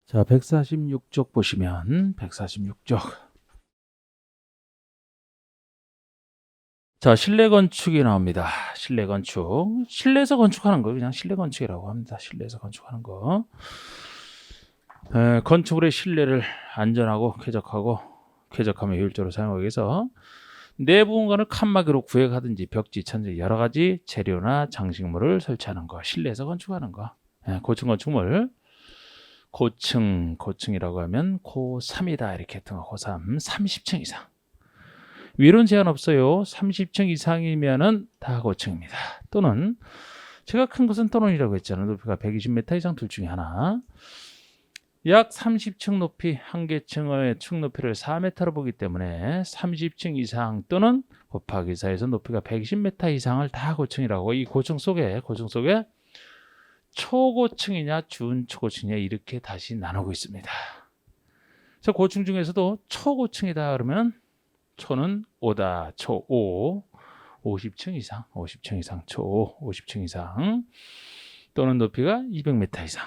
자, 146쪽 보시면 146쪽. 자, 실내 건축이 나옵니다. 실내 건축. 실내에서 건축하는 거 그냥 실내 건축이라고 합니다. 실내에서 건축하는 거. 건축물의 실내를 안전하고 쾌적하며 효율적으로 사용하기 위해서 내부 공간을 칸막이로 구획하든지 벽지, 천장 여러 가지 재료나 장식물을 설치하는 거. 실내에서 건축하는 거. 고층 건축물. 고층이라고 하면 고3이다 이렇게 했던 거. 고3 30층 이상. 위로는 제한 없어요. 30층 이상이면은 다 고층입니다. 또는 제가 큰 것은 또는이라고 했잖아요. 높이가 120m 이상 둘 중에 하나. 약 30층 높이 한 개 층의 층 높이를 4m로 보기 때문에 30층 이상 또는 곱하기 4에서 높이가 120m 이상을 다 고층이라고. 이 고층 속에 초고층이냐 준초고층이냐 이렇게 다시 나누고 있습니다. 그래서 고층 중에서도 초고층이다 그러면 초는 5다. 초 5. 50층 이상 초 5. 50층 이상 또는 높이가 200m 이상.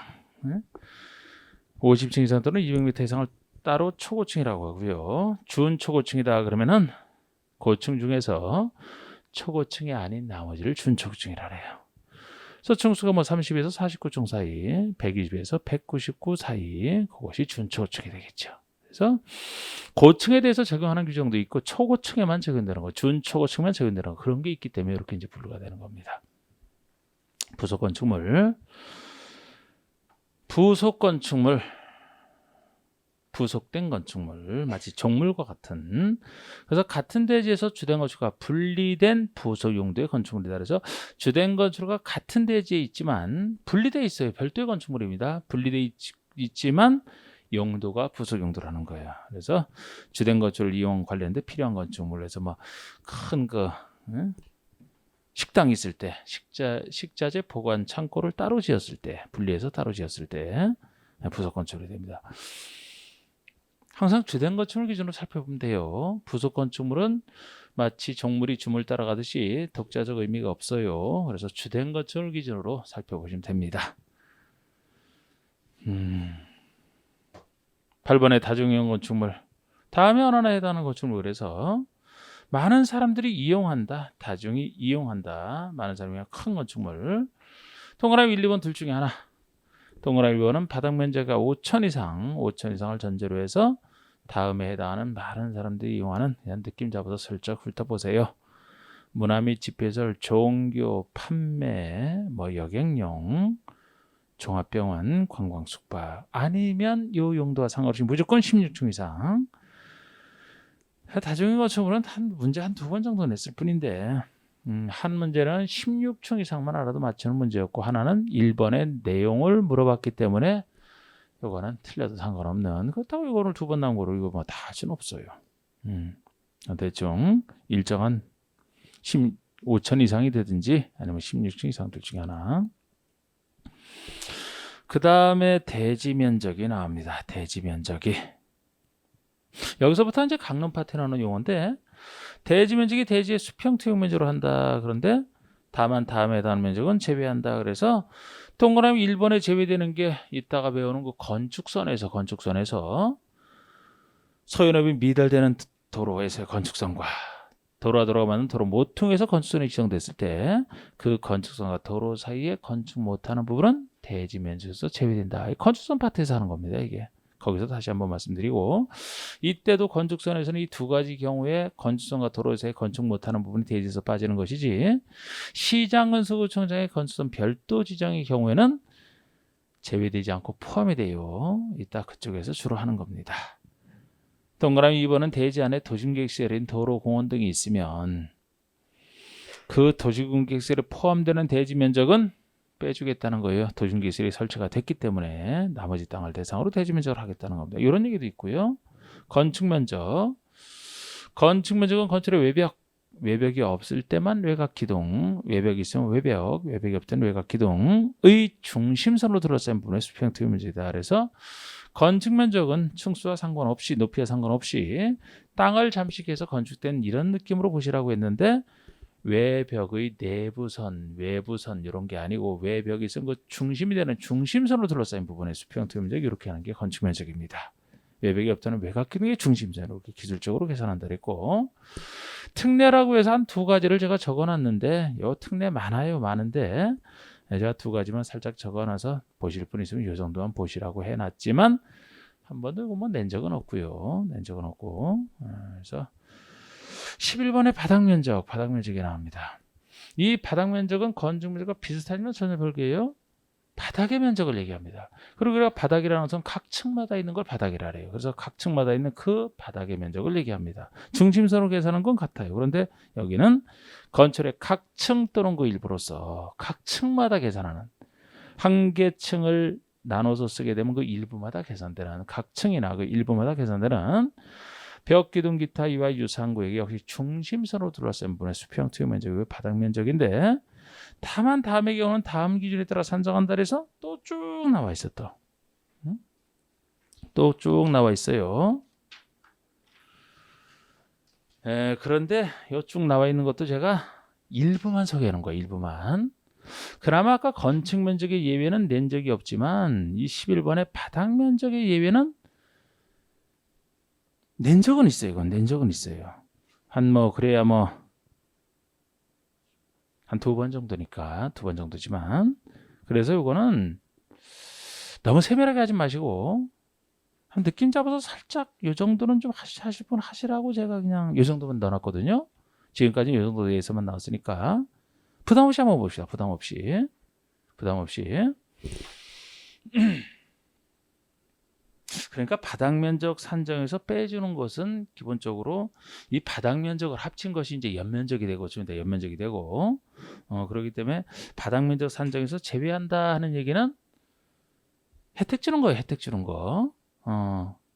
50층 이상 또는 200m 이상을 따로 초고층이라고 하고요. 준초고층이다 그러면은 고층 중에서 초고층이 아닌 나머지를 준초고층이라 해요. 그래서 층수가 30에서 49층 사이, 120에서 199 사이, 그것이 준초고층이 되겠죠. 그래서 고층에 대해서 적용하는 규정도 있고 초고층에만 적용되는 거, 준초고층만 적용되는 거 그런 게 있기 때문에 이렇게 이제 분류가 되는 겁니다. 부속 건축물, 부속된 건축물, 마치 종물과 같은. 그래서 같은 대지에서 주된 건축과 분리된 부속 용도의 건축물이다. 그래서 주된 건축과 같은 대지에 있지만 분리되어 있어요. 별도의 건축물입니다. 분리되어 있지만 용도가 부속 용도라는 거예요. 그래서 주된 건축을 이용 관련된 필요한 건축물에서 큰 식당 있을 때, 식자재 보관 창고를 따로 지었을 때, 분리해서 따로 지었을 때 부속 건축이 됩니다. 항상 주된 건축물 기준으로 살펴보면 돼요. 부속 건축물은 마치 종물이 주물 따라가듯이 독자적 의미가 없어요. 그래서 주된 건축물 기준으로 살펴보시면 됩니다. 8번의 다중이용 건축물. 다음에 하나나 해당하는 건축물. 그래서 많은 사람들이 이용한다. 다중이 이용한다. 많은 사람이 큰 건축물. 동그라미 1, 2번 둘 중에 하나. 동그라미 1번은 바닥 면적이 5천 이상을 전제로 해서 다음에 해당하는 많은 사람들이 이용하는 이런 느낌 잡아서 슬쩍 훑어보세요. 문화 및 집회설, 종교, 판매, 여객용, 종합병원, 관광 숙박 아니면 요 용도와 상관없이 무조건 16층 이상. 다중인 건축물은 문제 한 두 번 정도 냈을 뿐인데 한 문제는 16층 이상만 알아도 맞추는 문제였고 하나는 1번의 내용을 물어봤기 때문에 이거는 틀려도 상관없는. 그렇다고 이거를 두 번 나온 거로 이거 다 할 수는 없어요. 대충 일정한 15천 이상이 되든지 아니면 16층 이상 둘 중에 하나. 그 다음에 대지 면적이 나옵니다. 대지 면적이. 여기서부터 이제 강론 파트 나오는 용어인데 대지 면적이 대지의 수평 투영 면적으로 한다. 그런데 다만 다음에 해당하는 면적은 제외한다. 그래서 동그라미 1번에 제외되는 게 이따가 배우는 그 건축선에서 소연업이 미달되는 도로에서의 건축선과 도로와 도로가 맞는 도로 모퉁에서 건축선이 지정됐을 때 그 건축선과 도로 사이에 건축 못하는 부분은 대지 면적에서 제외된다. 건축선 파트에서 하는 겁니다. 이게. 거기서 다시 한번 말씀드리고 이때도 건축선에서는 이 두 가지 경우에 건축선과 도로에서의 건축 못하는 부분이 대지에서 빠지는 것이지 시장건설구청장의 건축선 별도 지정의 경우에는 제외되지 않고 포함이 돼요. 이따 그쪽에서 주로 하는 겁니다. 동그라미 2번은 대지 안에 도심계획시설인 도로, 공원 등이 있으면 그 도시계획시설에 포함되는 대지 면적은 빼주겠다는 거예요. 도심기술이 설치가 됐기 때문에 나머지 땅을 대상으로 대지 면적을 하겠다는 겁니다. 이런 얘기도 있고요. 건축면적은 건축의 외벽이 없을 때만 외곽기둥, 외벽이 있으면 외벽이 없을 때는 외곽기둥의 중심선으로 둘러싼 부분의 수평 투영 면적이다. 그래서 건축면적은 층수와 상관없이 높이와 상관없이 땅을 잠식해서 건축된 이런 느낌으로 보시라고 했는데 외벽의 내부선, 외부선 이런 게 아니고 외벽이 있으면 그 중심이 되는 중심선으로 둘러싸인 부분의 수평 투입 면적 이렇게 하는 게 건축 면적입니다. 외벽이 없다는 외곽 기둥의 중심선으로 이렇게 기술적으로 계산한다 그랬고 특례라고 해서 한 두 가지를 제가 적어놨는데 요 특례 많은데 제가 두 가지만 살짝 적어놔서 보실 분 있으면 요 정도만 보시라고 해놨지만 한 번도 뭐 낸 적은 없고요. 낸 적은 없고 그래서 11번의 바닥 면적이 나옵니다. 이 바닥 면적은 건축 면적과 비슷하지만 전혀 별개예요. 바닥의 면적을 얘기합니다. 그리고 우리가 바닥이라는 것은 각 층마다 있는 걸 바닥이라 해요. 그래서 각 층마다 있는 그 바닥의 면적을 얘기합니다. 중심선으로 계산하는 건 같아요. 그런데 여기는 건축의 각 층 또는 그 일부로서 각 층마다 계산하는 한 개 층을 나눠서 쓰게 되면 그 일부마다 계산되는 각 층이나 그 일부마다 계산되는 벽, 기둥, 기타 이와 유사한 구역이 역시 중심선으로 둘러싼 부분의 수평 투입 면적이 바닥 면적인데 다만 다음의 경우는 다음 기준에 따라 산정한다 해서 또 쭉 나와 있어 또 쭉 나와 있어요. 그런데 요 쭉 나와 있는 것도 제가 일부만 소개하는 거예요. 일부만. 그나마 아까 건축 면적의 예외는 낸 적이 없지만 이 11번의 바닥 면적의 예외는 낸 적은 있어요. 이건 낸 적은 있어요. 한 뭐 그래야 뭐 한 두 번 정도니까 두 번 정도지만 그래서 이거는 너무 세밀하게 하지 마시고 한 느낌 잡아서 살짝 요 정도는 좀 하실 분 하시라고 제가 그냥 요 정도만 넣어놨거든요. 지금까지 요 정도에서만 나왔으니까 부담 없이 한번 봅시다. 부담 없이. 그러니까 바닥 면적 산정에서 빼주는 것은 기본적으로 이 바닥 면적을 합친 것이 이제 연면적이 되고 연면적이 되고 그렇기 때문에 바닥 면적 산정에서 제외한다 하는 얘기는 혜택 주는 거예요. 혜택 주는 거.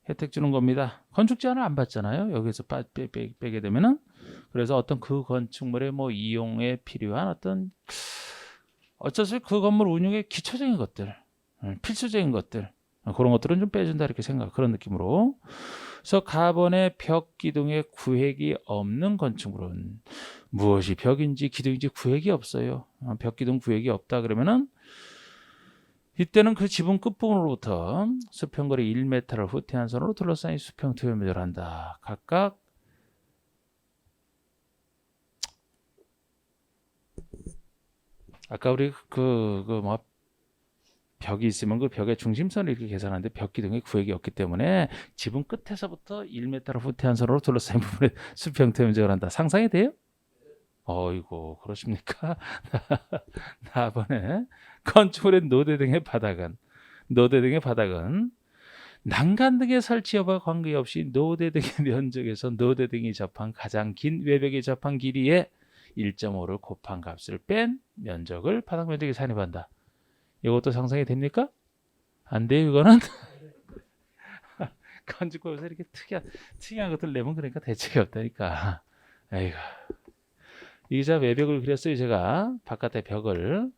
혜택 주는 겁니다. 건축 제한을 안 받잖아요. 여기서 빼게 되면은 그래서 어떤 그 건축물의 뭐 이용에 필요한 어쩔 수 없이 그 건물 운영의 기초적인 것들, 필수적인 것들 그런 것들은 좀 빼준다 이렇게 그런 느낌으로. 그래서 가번의 벽 기둥에 구획이 없는 건축물은 무엇이 벽인지 기둥인지 구획이 없어요. 벽 기둥 구획이 없다 그러면은 이때는 그 지붕 끝부분으로부터 수평거리 1m를 후퇴한 선으로 둘러싸인 수평 투입 면적을 한다. 각각 아까 우리 뭐 벽이 있으면 그 벽의 중심선을 이렇게 계산하는데 벽 기둥에 구획이 없기 때문에 지붕 끝에서부터 1m를 후퇴한 선으로 둘러싸인 부분에 수평 투입 면적을 한다. 상상이 돼요? 어이고 그러십니까? 다음번에 건축물의 노대 등의 바닥은 난간 등의 설치 여부와 관계없이 노대 등의 면적에서 노대 등이 접한 가장 긴 외벽에 접한 길이의 1.5를 곱한 값을 뺀 면적을 바닥 면적에 산입한다. 이것도 상상이 됩니까? 안 돼요 이거는? 건축법에서 이렇게 특이한 것들 내면 그러니까 대책이 없다니까. 에이구. 이자 외벽을 그렸어요. 제가 바깥의 벽을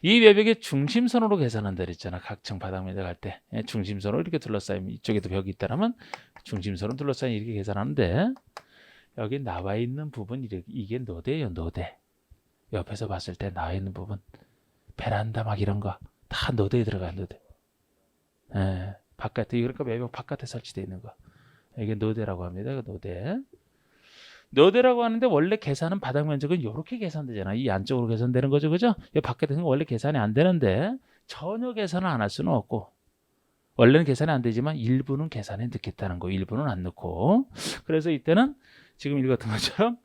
이 외벽의 중심선으로 계산한다 그랬잖아. 각층 바닥 면적 할 때 중심선으로 이렇게 둘러싸이면 이쪽에도 벽이 있다라면 중심선으로 둘러싸이면 이렇게 계산하는데 여기 나와 있는 부분 이게 노대예요. 노대. 옆에서 봤을 때 나와 있는 부분 베란다 막 이런 거 다 노대에 들어가요. 노대. 바깥에 그러니까 외벽 바깥에 설치되어 있는 거 이게 노대라고 합니다. 노대. 노대라고 하는데 원래 계산은 바닥 면적은 이렇게 계산되잖아. 이 안쪽으로 계산되는 거죠, 그죠? 이 밖에 되는 거 원래 계산이 안 되는데 전혀 계산을 안 할 수는 없고 원래는 계산이 안 되지만 일부는 계산에 넣겠다는 거, 일부는 안 넣고. 그래서 이때는 지금 읽었던 것처럼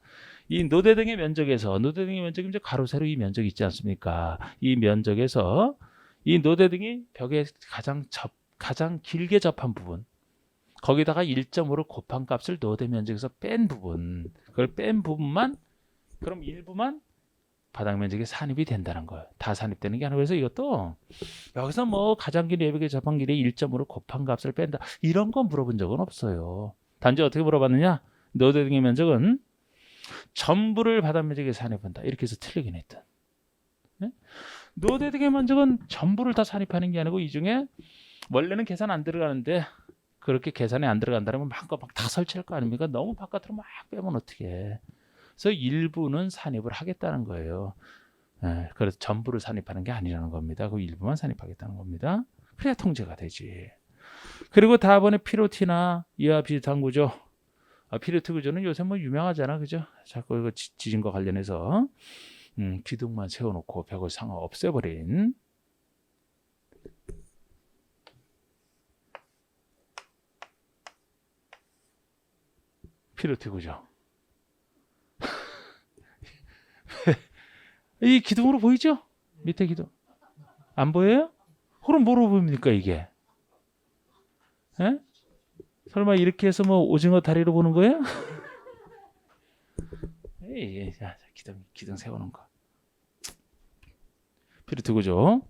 이 노대 등의 면적에서 노대 등의 면적이 이제 가로 세로 이 면적이 있지 않습니까? 이 면적에서 이 노대 등이 벽에 가장 길게 접한 부분. 거기다가 1.5를 곱한 값을 노대 면적에서 뺀 부분, 그걸 뺀 부분만 그럼 일부만 바닥 면적에 산입이 된다는 거예요. 다 산입되는 게 아니고 그래서 이것도 여기서 뭐 가장 긴 외벽에 접한 길이 1.5를 곱한 값을 뺀다 이런 건 물어본 적은 없어요. 단지 어떻게 물어봤느냐? 노대 등의 면적은 전부를 바닥 면적에 산입한다 이렇게 해서 틀리긴 했던. 네? 노대 등의 면적은 전부를 다 산입하는 게 아니고 이 중에 원래는 계산 안 들어가는데 그렇게 계산이 안 들어간다면 막 다 설치할 거 아닙니까? 너무 바깥으로 막 빼면 어떻게 해? 그래서 일부는 산입을 하겠다는 거예요. 그래서 전부를 산입하는 게 아니라는 겁니다. 그 일부만 산입하겠다는 겁니다. 그래야 통제가 되지. 그리고 다음번에 피로티나 이와 비슷한 구조. 피로티 구조는 요새 뭐 유명하잖아, 그죠? 자꾸 이거 지진과 관련해서 기둥만 세워놓고 벽을 없애버린 피로티 구조. 이 기둥으로 보이죠? 밑에 기둥. 안 보여요? 그럼 뭐로 보입니까 이게? 에? 설마 이렇게 해서 뭐 오징어 다리로 보는 거예요? 에이, 기둥 세우는 거. 피로티 구조.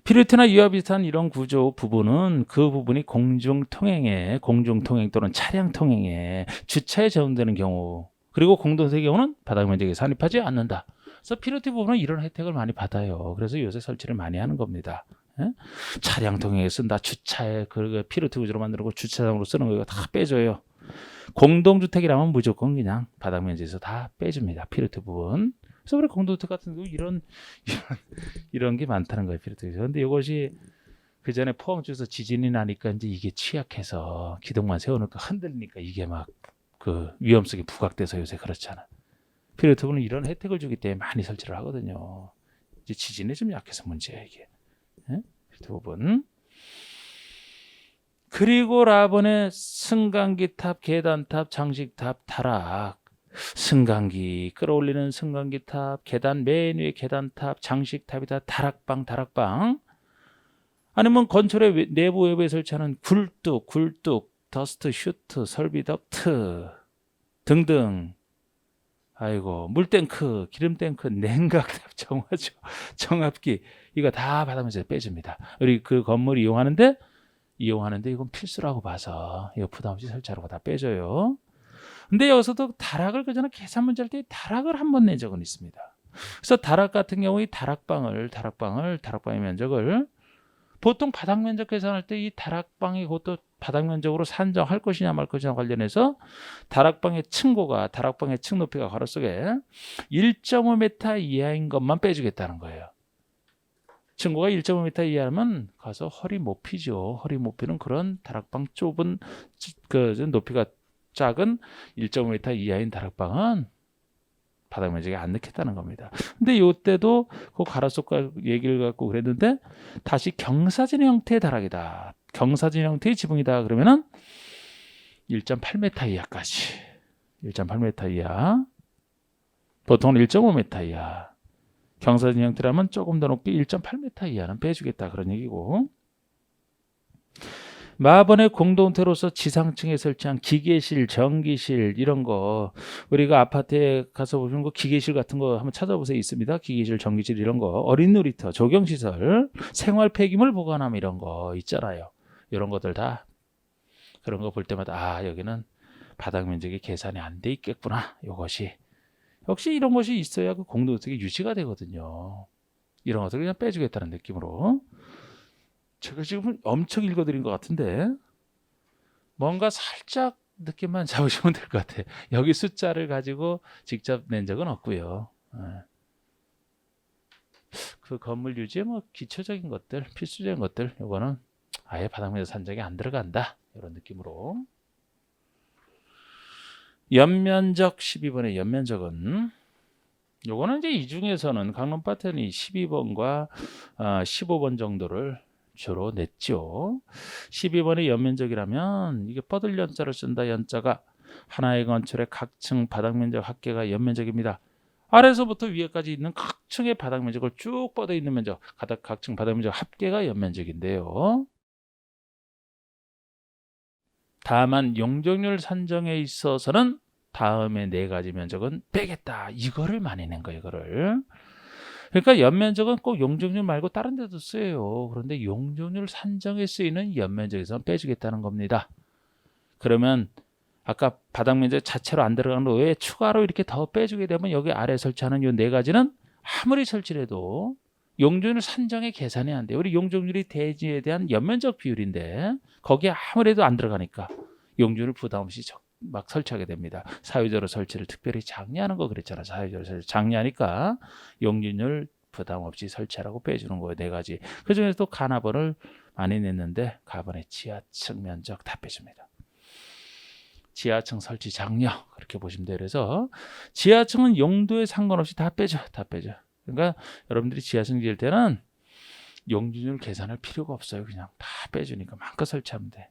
피로티나 이와 비슷한 이런 구조 부분은 그 부분이 공중 통행 또는 차량 통행에 주차에 제한되는 경우, 그리고 공동세의 경우는 바닥 면적에 산입하지 않는다. 그래서 피로티 부분은 이런 혜택을 많이 받아요. 그래서 요새 설치를 많이 하는 겁니다. 차량 통행에 쓴다. 주차에 그 피로티 구조로 만들고 주차장으로 쓰는 거 이거 다 빼줘요. 공동주택이라면 무조건 그냥 바닥 면적에서 다 빼줍니다. 피로티 부분. 그래서 우리 공동주택 같은 경우 이런 게 많다는 거예요. 피로티. 그런데 이것이 그 전에 포항 쪽에서 지진이 나니까 이제 이게 취약해서 기둥만 세워놓고 흔들리니까 이게 막 그 위험성이 부각돼서 요새 그렇잖아. 피로티는 이런 혜택을 주기 때문에 많이 설치를 하거든요. 이제 지진이 좀 약해서 문제야 이게. 피로티 부분. 그리고 라본의 승강기 탑, 계단 탑, 장식 탑, 타락. 승강기, 끌어올리는 승강기 탑, 계단 맨 위에 계단 탑, 장식 탑이다. 다락방. 아니면 건설의 내부 외부에 설치하는 굴뚝, 더스트 슈트, 설비 덕트 등등. 아이고, 물탱크, 기름탱크, 냉각탑, 정압기 이거 다 받으면서 빼줍니다. 우리 그 건물 이용하는데 이건 필수라고 봐서 이거 부담 없이 설치하라고 다 빼줘요. 근데 여기서도 다락을 그전에 계산 문제 할 때 다락을 한 번 낸 적은 있습니다. 그래서 다락 같은 경우 이 다락방의 면적을 보통 바닥 면적 계산할 때 이 다락방이 그것도 바닥 면적으로 산정할 것이냐 말 것이냐 관련해서 다락방의 층고가 다락방의 층 높이가 가로 속에 1.5m 이하인 것만 빼주겠다는 거예요. 층고가 1.5m 이하면 가서 허리 못 피죠. 허리 못 피는 그런 다락방 좁은 그 높이가 작은 1.5m 이하인 다락방은 바닥 면적에 안 넣겠다는 겁니다. 근데 이때도 그 가로수과 얘기를 갖고 그랬는데 다시 경사진 형태의 다락이다. 경사진 형태의 지붕이다. 그러면은 1.8m 이하까지. 1.8m 이하. 보통은 1.5m 이하. 경사진 형태라면 조금 더 높게 1.8m 이하는 빼주겠다. 그런 얘기고. 마번의 공동태로서 지상층에 설치한 기계실, 전기실 이런 거 우리가 아파트에 가서 보시는 거 기계실 같은 거 한번 찾아보세요. 있습니다. 기계실, 전기실 이런 거 어린 놀이터, 조경시설, 생활 폐기물 보관함 이런 거 있잖아요. 이런 것들 다 그런 거 볼 때마다 여기는 바닥 면적이 계산이 안 돼 있겠구나. 이것이 역시 이런 것이 있어야 그 공동주택이 유지가 되거든요. 이런 것들을 그냥 빼주겠다는 느낌으로. 제가 지금 엄청 읽어드린 것 같은데 뭔가 살짝 느낌만 잡으시면 될 것 같아요. 여기 숫자를 가지고 직접 낸 적은 없고요. 그 건물 유지의 뭐 기초적인 것들, 필수적인 것들 이거는 아예 바닥면적 산정이 안 들어간다. 이런 느낌으로. 연면적 12번의 연면적은 요거는 이제 이 중에서는 강론 파트너이 12번과 15번 정도를 주로 냈죠. 12번의 연면적이라면 이게 뻗을 연자를 쓴다. 연자가 하나의 건축의 각층 바닥 면적 합계가 연면적입니다. 아래서부터 위에까지 있는 각층의 바닥 면적을 쭉 뻗어 있는 면적, 각층 바닥 면적 합계가 연면적인데요. 다만 용적률 산정에 있어서는 다음에 네 가지 면적은 빼겠다. 이거를 많이 낸 거예요. 이거를. 그러니까 연면적은 꼭 용적률 말고 다른 데도 쓰여요. 그런데 용적률 산정에 쓰이는 연면적에서는 빼주겠다는 겁니다. 그러면 아까 바닥 면적 자체로 안 들어가는 거에 추가로 이렇게 더 빼주게 되면 여기 아래 설치하는 이 네 가지는 아무리 설치를 해도 용적률 산정에 계산이 안 돼요. 우리 용적률이 대지에 대한 연면적 비율인데 거기에 아무래도 안 들어가니까 용적률 부담 없이 막 설치하게 됩니다. 사유제로 설치를 특별히 장려하는 거 그랬잖아. 사유제로 설치 장려하니까 용적률 부담 없이 설치하라고 빼주는 거예요. 네 가지. 그 중에서 또 가나번을 많이 냈는데 가번의 지하층 면적 다 빼줍니다. 지하층 설치 장려 그렇게 보시면 돼요. 그래서 지하층은 용도에 상관없이 다 빼줘. 다 빼줘. 그러니까 여러분들이 지하층 지을 때는 용적률 계산할 필요가 없어요. 그냥 다 빼주니까 마음껏 설치하면 돼.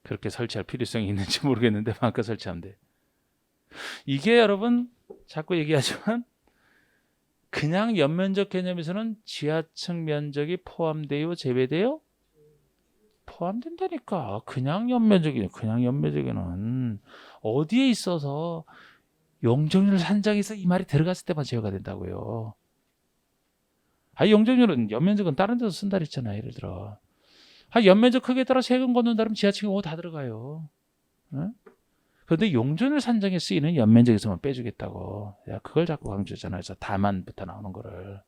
그렇게 설치할 필요성이 있는지 모르겠는데 마음껏 설치하면 돼. 이게 여러분 자꾸 얘기하지만 그냥 연면적 개념에서는 지하층 면적이 포함돼요? 제외돼요? 포함된다니까. 그냥 연면적이네. 그냥 연면적에는 어디에 있어서 용적률 산정에서 이 말이 들어갔을 때만 제외가 된다고요. 용적률은 연면적은 다른 데서 쓴다 그랬잖아. 예를 들어 연면적 크기에 따라 세금 걷는다 그러면 지하층이 다 들어가요. 응? 그런데 용적률 산정에 쓰이는 연면적에서만 빼주겠다고. 내가 그걸 자꾸 강조했잖아. 그래서 다만부터 나오는 거를.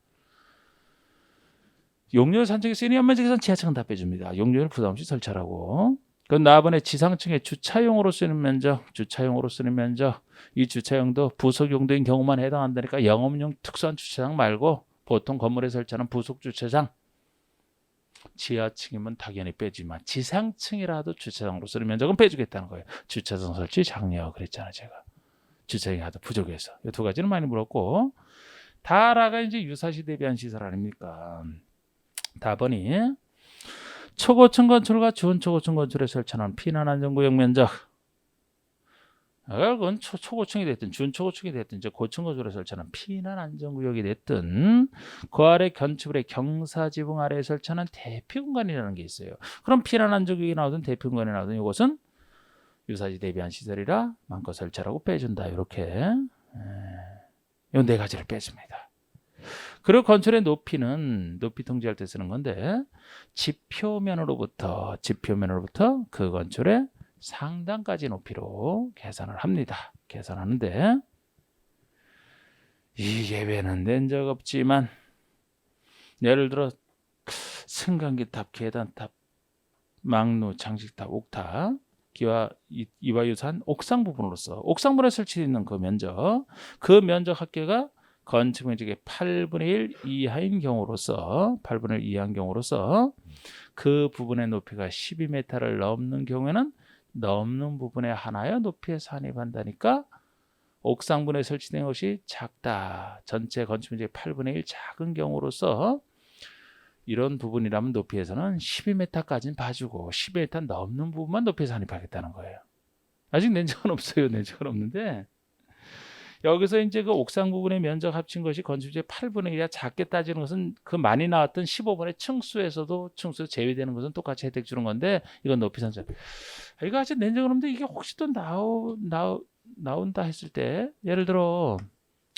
용적률 산정에 쓰이는 연면적에서는 지하층은 다 빼줍니다. 용적률 부담 없이 설치하라고. 그럼 나번에 지상층에 주차용으로 쓰는 면적, 주차용으로 쓰는 면적, 이 주차용도 부속 용도인 경우만 해당한다니까 영업용 특수한 주차장 말고 보통 건물에 설치하는 부속 주차장, 지하층이면 당연히 빼지만 지상층이라도 주차장으로 쓰는 면적은 빼주겠다는 거예요. 주차장 설치 장려 그랬잖아요. 제가 주차장이 하도 부족해서 이 두 가지는 많이 물었고 다라가 이제 유사시 대비한 시설 아닙니까? 답은이 초고층 건축과 준초고층 건축에 설치하는 피난안전구역 면적. 그건 초고층이 됐든 준초고층이 됐든 이제 고층 건축에 설치하는 피난안전구역이 됐든 그 아래 건축물의 경사지붕 아래에 설치하는 대피공간이라는 게 있어요. 그럼 피난안전구역이 나오든 대피공간이 나오든 이것은 유사시 대비한 시설이라 마음껏 설치하라고 빼준다. 이렇게 이 네 가지를 빼줍니다. 그리고 건축의 높이는 높이 통제할 때 쓰는 건데 지표면으로부터 그 건축의 상단까지 높이로 계산을 합니다. 계산하는데 이 예외는 낸 적 없지만 예를 들어 승강기탑, 계단탑, 망루, 장식탑, 옥탑 이와 유사한 옥상 부분으로서 옥상 부분에 설치되어 있는 그 면적 합계가 건축 면적의 8분의 1 이하인 경우로서 그 부분의 높이가 12m를 넘는 경우에는 넘는 부분에 하나여 높이에 산입한다니까 옥상분에 설치된 것이 작다. 전체 건축 면적의 8분의 1 작은 경우로서 이런 부분이라면 높이에서는 12m까지는 봐주고 12m 넘는 부분만 높이에 산입하겠다는 거예요. 아직 낸 적은 없어요. 낸 적은 없는데 여기서 이제 그 옥상 부분의 면적 합친 것이 건축주의 8분의 1이야 작게 따지는 것은 그 많이 나왔던 15번의 층수에서도 층수 제외되는 것은 똑같이 혜택 주는 건데 이건 높이 산정. 이거 아직 낸 적은 없는데 이게 혹시 또 나온다 했을 때 예를 들어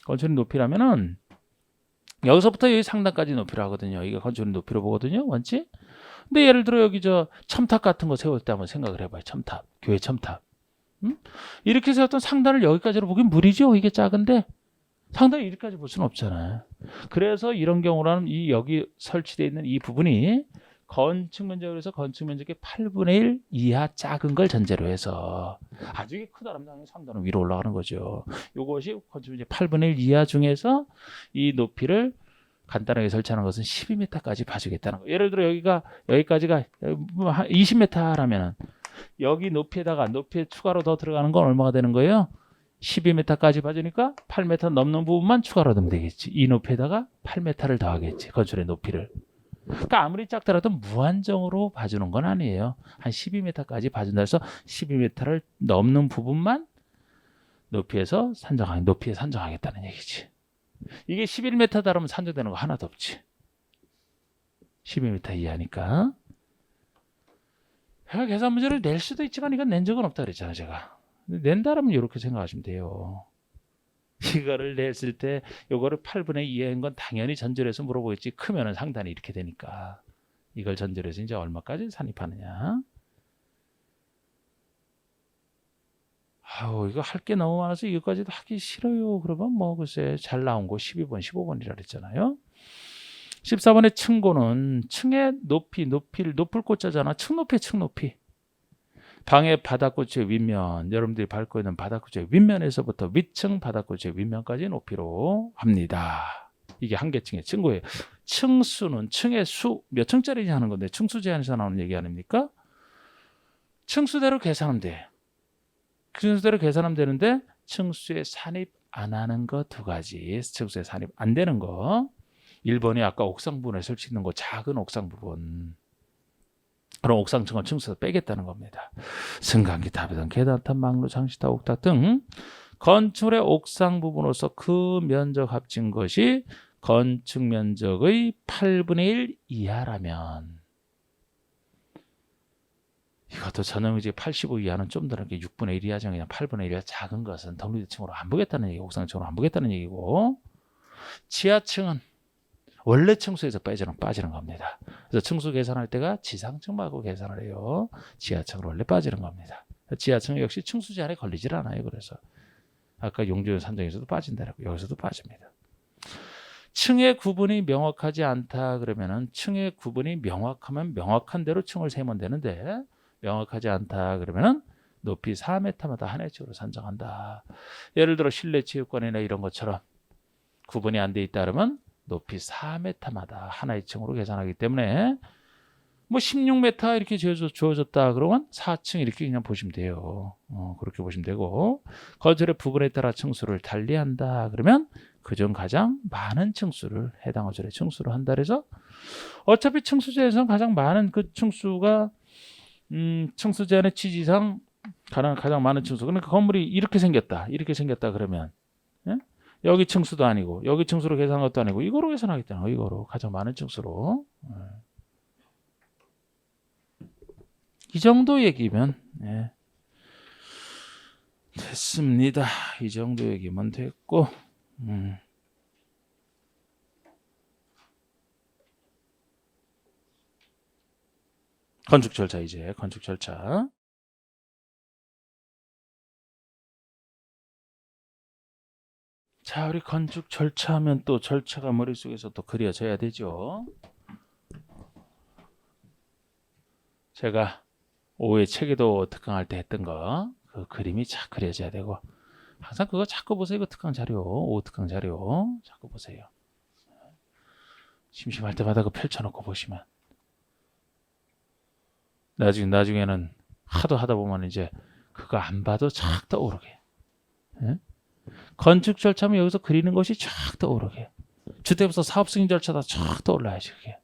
건축의 높이라면은 여기서부터 여기 상단까지 높이로 하거든요. 이게 건축의 높이로 보거든요. 원칙. 근데 예를 들어 여기 저 첨탑 같은 거 세울 때 한번 생각을 해봐요. 첨탑, 교회 첨탑. 이렇게 세웠던 상단을 여기까지로 보긴 무리죠. 이게 작은데 상단을 이렇게까지 볼 수는 없잖아요. 그래서 이런 경우라는 이 여기 설치되어 있는 이 부분이 건축 면적에서 건축 면적의 8분의 1 이하 작은 걸 전제로 해서 아주 크다면 상단은 위로 올라가는 거죠. 이것이 건축 면적 8분의 1 이하 중에서 이 높이를 간단하게 설치하는 것은 12m까지 봐주겠다는 거예요. 예를 들어 여기까지가 20m라면 여기 높이에 추가로 더 들어가는 건 얼마가 되는 거예요? 12m까지 봐주니까 8m 넘는 부분만 추가로 넣으면 되겠지. 이 높이에다가 8m를 더하겠지. 건축의 높이를. 그러니까 아무리 작더라도 무한정으로 봐주는 건 아니에요. 한 12m까지 봐준다 해서 12m를 넘는 부분만 높이에 산정하겠다는 얘기지. 이게 11m다 그러면 산정되는 거 하나도 없지. 12m 이하니까. 계산 문제를 낼 수도 있지만 이건 낸 적은 없다 그랬잖아요. 제가. 낸다라면 이렇게 생각하시면 돼요. 이거를 냈을 때 이거를 8분의 2인 건 당연히 전제로 해서 물어보겠지. 크면은 상단이 이렇게 되니까. 이걸 전제로 해서 이제 얼마까지 산입하느냐. 이거 할 게 너무 많아서 이거까지도 하기 싫어요. 그러면 뭐 글쎄 잘 나온 거 12번, 15번이라 그랬잖아요. 14번의 층고는 층의 높이를 높을 꽂자잖아. 층 높이. 방의 바닥고치의 윗면, 여러분들이 밟고 있는 바닥고치의 윗면에서부터 위층 바닥고치의 윗면까지 높이로 합니다. 이게 한 계층의 층고예요. 층수는 층의 수 몇 층짜리냐 하는 건데 층수 제한에서 나오는 얘기 아닙니까? 층수대로 계산하면 돼. 층수대로 계산하면 되는데 층수에 산입 안 하는 거 두 가지. 층수에 산입 안 되는 거. 1번이 아까 옥상 부분에 설치는 거 작은 옥상 부분. 그럼 옥상층을 층수에서 빼겠다는 겁니다. 승강기, 타배당, 계단탑, 막루, 장시타, 옥탑 등 건축물의 옥상 부분으로서 그 면적 합친 것이 건축 면적의 8분의 1 이하라면, 이것도 전용지 85 이하는 좀 더 이렇게 6분의 1 이하죠. 그냥 8분의 1 이하 작은 것은 덕립층으로 안 보겠다는 얘기, 옥상층으로 안 보겠다는 얘기고, 지하층은 원래 층수에서 빠지는 겁니다. 그래서 층수 계산할 때가 지상층하고 계산을 해요. 지하층은 원래 빠지는 겁니다. 지하층 역시 층수 제한에 걸리질 않아요. 그래서 아까 용주연 산정에서도 빠진다라고, 여기서도 빠집니다. 층의 구분이 명확하지 않다 그러면은, 층의 구분이 명확하면 명확한 대로 층을 세면 되는데 명확하지 않다 그러면은 높이 4m마다 한 층으로 산정한다. 예를 들어 실내 체육관이나 이런 것처럼 구분이 안 돼 있다 그러면 높이 4m마다 하나의 층으로 계산하기 때문에 뭐 16m 이렇게 주어졌다 그러면 4층 이렇게 그냥 보시면 돼요. 그렇게 보시면 되고, 건설의 부분에 따라 층수를 달리한다 그러면 그중 가장 많은 층수를 해당 어절의 층수로 한다. 그래서 어차피 층수제에서는 가장 많은 그 층수가 층수 제한의 취지상 가장 많은 층수. 그러니까 건물이 이렇게 생겼다 그러면, 예? 여기 층수도 아니고 여기 층수로 계산한 것도 아니고 이거로 계산하겠다는 거. 이거로 가장 많은 층수로. 이 정도 얘기면 됐습니다. 이 정도 얘기면 됐고, 건축 절차, 이제 건축 절차. 자, 우리 건축 절차하면 또 절차가 머릿속에서 또 그려져야 되죠. 제가 오후에 체계도 특강할 때 했던 거, 그 그림이 잘 그려져야 되고, 항상 그거 자꾸 보세요. 이거 특강 자료, 오후 특강 자료 자꾸 보세요. 심심할 때마다 그 펼쳐놓고 보시면 나중에는 하도 하다 보면 이제 그거 안 봐도 쫙 떠오르게. 예? 건축 절차면 여기서 그리는 것이 쫙 떠오르게. 주택부터 사업 승인 절차다 쫙 떠올라야지 그게.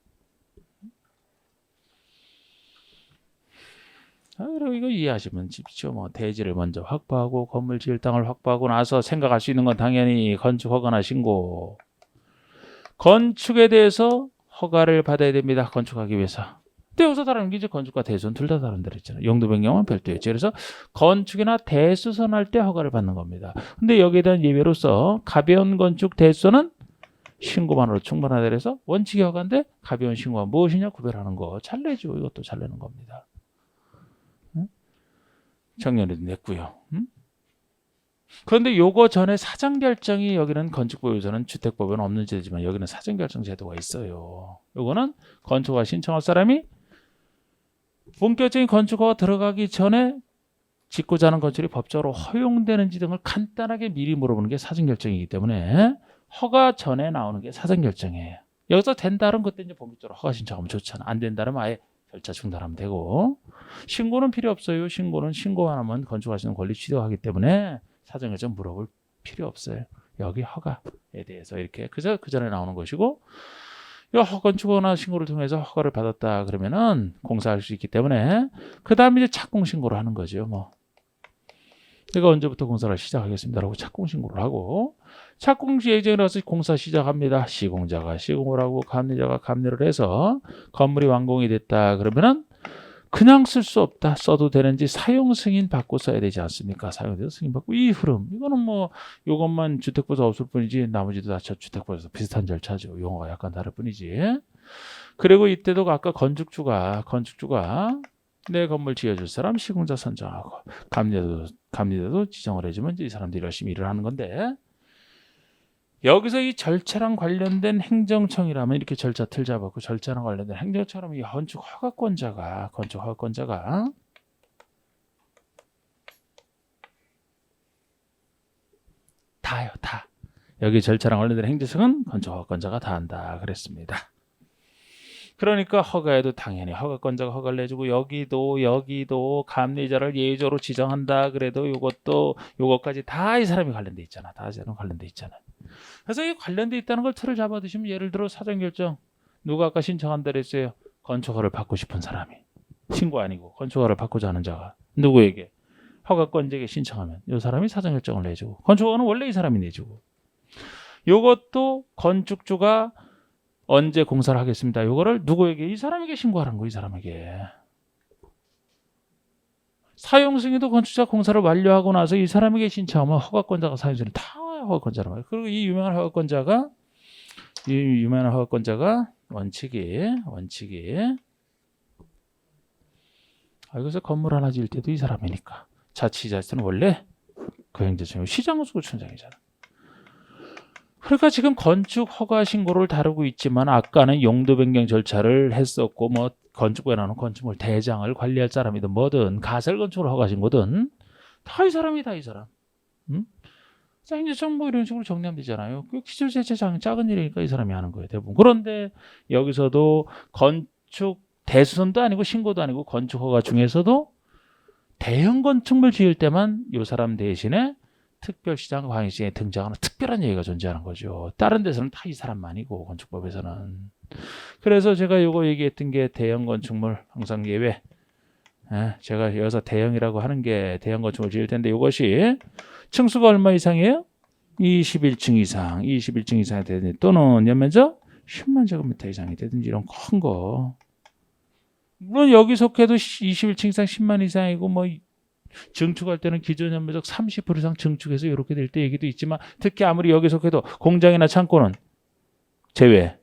그리고 이거 이해하시면 쉽죠. 뭐 대지를 먼저 확보하고 건물 지을 땅을 확보하고 나서 생각할 수 있는 건 당연히 건축 허가나 신고. 건축에 대해서 허가를 받아야 됩니다. 건축하기 위해서. 근데 여기서 다른 게 이제 건축과 대수는 둘 다 다른 데로 있잖아요. 용도 변경은 별도였죠. 그래서 건축이나 대수선 할 때 허가를 받는 겁니다. 근데 여기에 대한 예외로서 가벼운 건축 대수선은 신고만으로 충분하다. 그래서 원칙이 허가인데 가벼운 신고가 무엇이냐 구별하는 거 잘 내죠. 이것도 잘 내는 겁니다. 작년에도 냈고요. 그런데 요거 전에 사전 결정이, 여기는 건축법에서는 주택법에는 없는 제도지만 여기는 사전 결정 제도가 있어요. 요거는 건축허가 신청할 사람이 본격적인 건축허가 들어가기 전에 짓고자 하는 건축이 법적으로 허용되는지 등을 간단하게 미리 물어보는 게 사전 결정이기 때문에 허가 전에 나오는 게 사전 결정이에요. 여기서 된다면 그때 이제 본격적으로 허가 신청하면 좋잖아. 안 된다면 아예 절차 중단하면 되고, 신고는 필요 없어요. 신고는 신고만 하면 건축하시는 권리 취득하기 때문에 사전 결정 물어볼 필요 없어요. 여기 허가에 대해서 이렇게 그저 그 전에 나오는 것이고, 이 건축허가나 신고를 통해서 허가를 받았다 그러면은 공사할 수 있기 때문에 그 다음에 이제 착공 신고를 하는 거죠. 뭐 내가 언제부터 공사를 시작하겠습니다라고 착공 신고를 하고, 착공 예정이라 서 공사 시작합니다. 시공자가 시공을 하고 감리자가 감리를 해서 건물이 완공이 됐다 그러면은 그냥 쓸 수 없다. 써도 되는지 사용 승인 받고 써야 되지 않습니까? 사용돼서 승인 받고, 이 흐름 이거는 뭐 이것만 주택부에서 없을 뿐이지 나머지도 다 주택부에서 비슷한 절차죠. 용어가 약간 다를 뿐이지. 그리고 이때도 아까 건축주가 내 건물 지어줄 사람 시공자 선정하고 감리자도 지정을 해주면 이 사람들이 열심히 일을 하는 건데, 여기서 이 절차랑 관련된 행정청이라면 이렇게 절차 틀 잡았고, 절차랑 관련된 행정청이라면 이 건축 허가권자가 다요, 다. 여기 절차랑 관련된 행정은 건축허가권자가 다 한다 그랬습니다. 그러니까 허가에도 당연히 허가권자가 허가를 내주고 여기도 감리자를 예외적으로 지정한다 그래도 요것까지 다 이 사람이 관련돼 있잖아. 다 이 사람 관련돼 있잖아. 그래서 이 관련돼 있다는 걸 틀을 잡아두시면 예를 들어 사전결정 누가 아까 신청한다 그랬어요. 건축허가를 받고 싶은 사람이 신고 아니고 건축허가를 받고자 하는 자가 누구에게 허가권자에게 신청하면 이 사람이 사전결정을 내주고 건축허가는 원래 이 사람이 내주고 요것도 건축주가 언제 공사를 하겠습니다. 요거를 누구에게? 이 사람에게 신고하는 거예요. 이 사람에게. 사용 승인도 건축자가 공사를 완료하고 나서 이 사람에게 신청하면 허가권자가 사용 승인 다 허가권자란 말이에요. 그리고 이 유명한 허가권자가 원칙이 여기서 건물 하나 지을 때도 이 사람이니까 자치자치는 원래 그 행정처 시장구청장이잖아. 그러니까 지금 건축 허가 신고를 다루고 있지만 아까는 용도 변경 절차를 했었고 뭐 건축부에 나오는 건축물 대장을 관리할 사람이든 뭐든 가설 건축을 허가 신고든 다 이 사람이다 이 사람. 행정청 뭐 이런 식으로 정리하면 되잖아요. 기술 제재장 작은 일이니까 이 사람이 하는 거예요 대부분. 그런데 여기서도 건축 대수선도 아니고 신고도 아니고 건축 허가 중에서도 대형 건축물 지을 때만 이 사람 대신에 특별시장, 광역시장에 등장하는 특별한 예외가 존재하는 거죠. 다른 데서는 다 이 사람만이고 건축법에서는. 그래서 제가 요거 얘기했던 게 대형 건축물 항상 예외. 제가 여기서 대형이라고 하는 게 대형 건축물 지을 텐데 이것이 층수가 얼마 이상이에요? 21층 이상, 21층 이상이 되든지 또는 연면적 10만 제곱미터 이상이 되든지 이런 큰 거. 물론 여기 속해도 21층 이상 10만 이상이고 뭐 증축할 때는 기존 연면적 30% 이상 증축해서 이렇게 될 때 얘기도 있지만 특히 아무리 여기 속해도 공장이나 창고는 제외.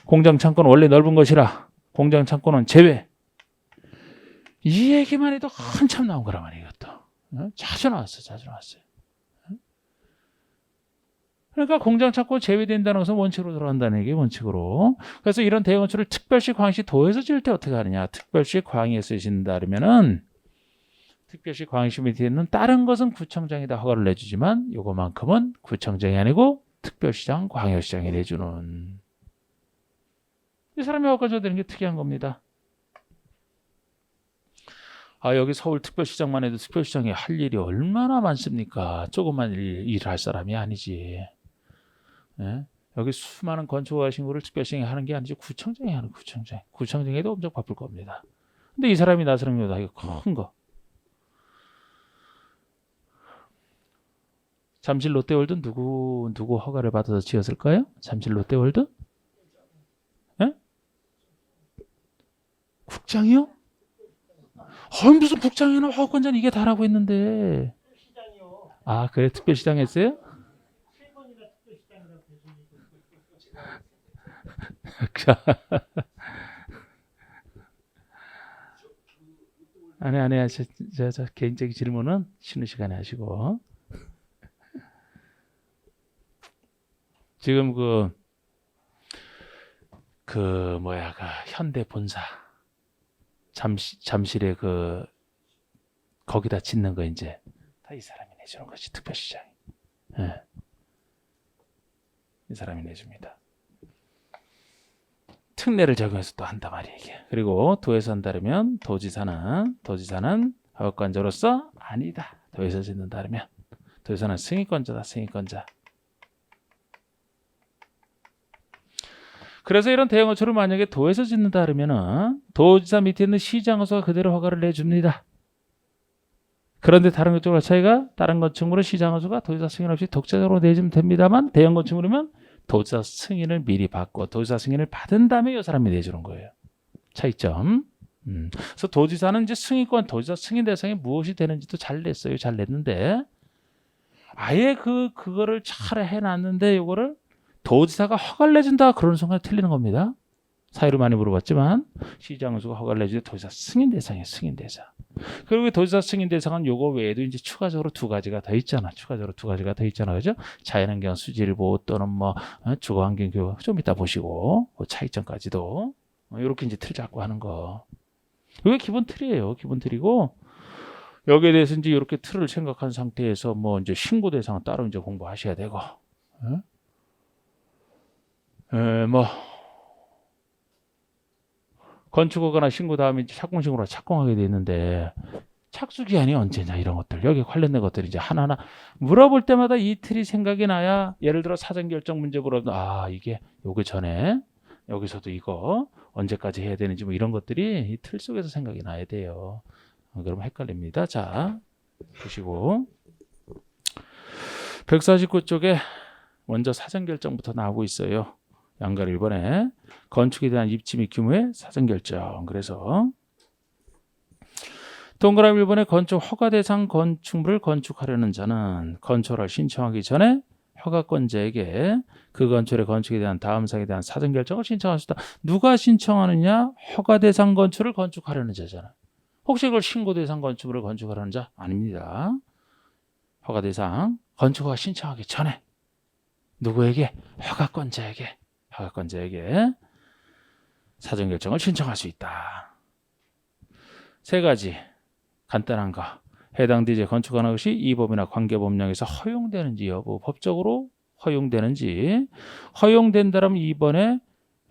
공장 창고는 원래 넓은 것이라 공장 창고는 제외. 이 얘기만 해도 한참 나온 거란 말이에요. 이것도. 자주 나왔어요. 그러니까 공장 창고 제외된다는 것은 원칙으로 들어간다는 얘기예요. 원칙으로. 그래서 이런 대형 건축을 특별시 광역시 도에서 지을 때 어떻게 하느냐. 특별시 광역에서 짓는다 그러면은 특별시 광역시 밑에 있는 다른 것은 구청장이 다 허가를 내주지만 요거만큼은 구청장이 아니고 특별시장, 광역시장이 내주는. 이 사람이 허가 줘야 되는 게 특이한 겁니다. 여기 서울 특별시장만 해도 특별시장이 할 일이 얼마나 많습니까? 조그만 일을 할 사람이 아니지. 예? 여기 수많은 건축허가 신고를 특별시장이 하는 게 아니지 구청장이 하는 구청장. 구청장에도 엄청 바쁠 겁니다. 근데 이 사람이 나서는 거다 이거 큰 거. 잠실 롯데월드 누구 허가를 받아서 지었을까요? 잠실 롯데월드? 예? 국장이요? 무슨 국장이나 허가권자는 이게 다라고 했는데. 그래 특별시장 했어요? 아니 저 개인적인 질문은 쉬는 시간에 하시고. 지금 그 현대 본사 잠실에 거기다 짓는 거 이제 다 이 사람이 내주는 거지 특별시장이. 이 사람이 내줍니다. 특례를 적용해서 또 한단 말이에요 이게. 그리고 도에서 한다면 도지사는 허가권자로서 아니다. 도에서 짓는다면 도에서는 승인권자다. 승인권자. 그래서 이런 대형 건축을 만약에 도에서 짓는다 그러면은 도지사 밑에 있는 시장에서 그대로 허가를 내줍니다. 그런데 다른 건축물 차이가 다른 건축물은 시장에서가 도지사 승인 없이 독자적으로 내주면 됩니다만 대형 건축물이면 도지사 승인을 미리 받고 도지사 승인을 받은 다음에 이 사람이 내주는 거예요. 차이점. 그래서 도지사는 이제 승인권, 도지사 승인 대상이 무엇이 되는지도 잘 냈어요. 잘 냈는데 아예 그거를 잘 해놨는데 이거를 도지사가 허가를 내준다 그런 순간 틀리는 겁니다. 사유를 많이 물어봤지만 시장수가 허가를 내주는데 도지사 승인 대상이에요. 승인 대상. 그리고 도지사 승인 대상은 요거 외에도 이제 추가적으로 두 가지가 더 있잖아. 그죠? 자연환경 수질보 또는 주거환경 교육 좀 이따 보시고 그 차이점까지도 이렇게 이제 틀 잡고 하는 거. 이게 기본 틀이에요. 기본 틀이고 여기에 대해서 이제 이렇게 틀을 생각한 상태에서 뭐 이제 신고 대상은 따로 이제 공부하셔야 되고, 뭐 건축허가나 신고 다음에 이제 착공신고로 착공하게 돼 있는데 착수 기한이 언제냐 이런 것들 여기 관련된 것들이 이제 하나하나 물어볼 때마다 이 틀이 생각이 나야 예를 들어 사전 결정 문제 보러도 이게 요거 전에 여기서도 이거 언제까지 해야 되는지 뭐 이런 것들이 이 틀 속에서 생각이 나야 돼요. 그러면 헷갈립니다. 자 보시고 149쪽에 먼저 사전 결정부터 나오고 있어요. 양갈 1번에 건축에 대한 입지 및 규모의 사전 결정. 그래서 동그라미 1번에 건축 허가 대상 건축물을 건축하려는 자는 건축을 신청하기 전에 허가권자에게 그 건축의 건축에 대한 다음 사항에 대한 사전 결정을 신청할 수 있다. 누가 신청하느냐? 허가 대상 건축을 건축하려는 자잖아. 혹시 그걸 신고 대상 건축물을 건축하려는 자? 아닙니다. 허가 대상 건축허가 신청하기 전에 누구에게? 허가권자에게 사전 결정을 신청할 수 있다. 세 가지 간단한 거. 해당 대지에 건축하는 것이 이 법이나 관계법령에서 허용되는지 여부, 법적으로 허용되는지, 허용된다면 2번에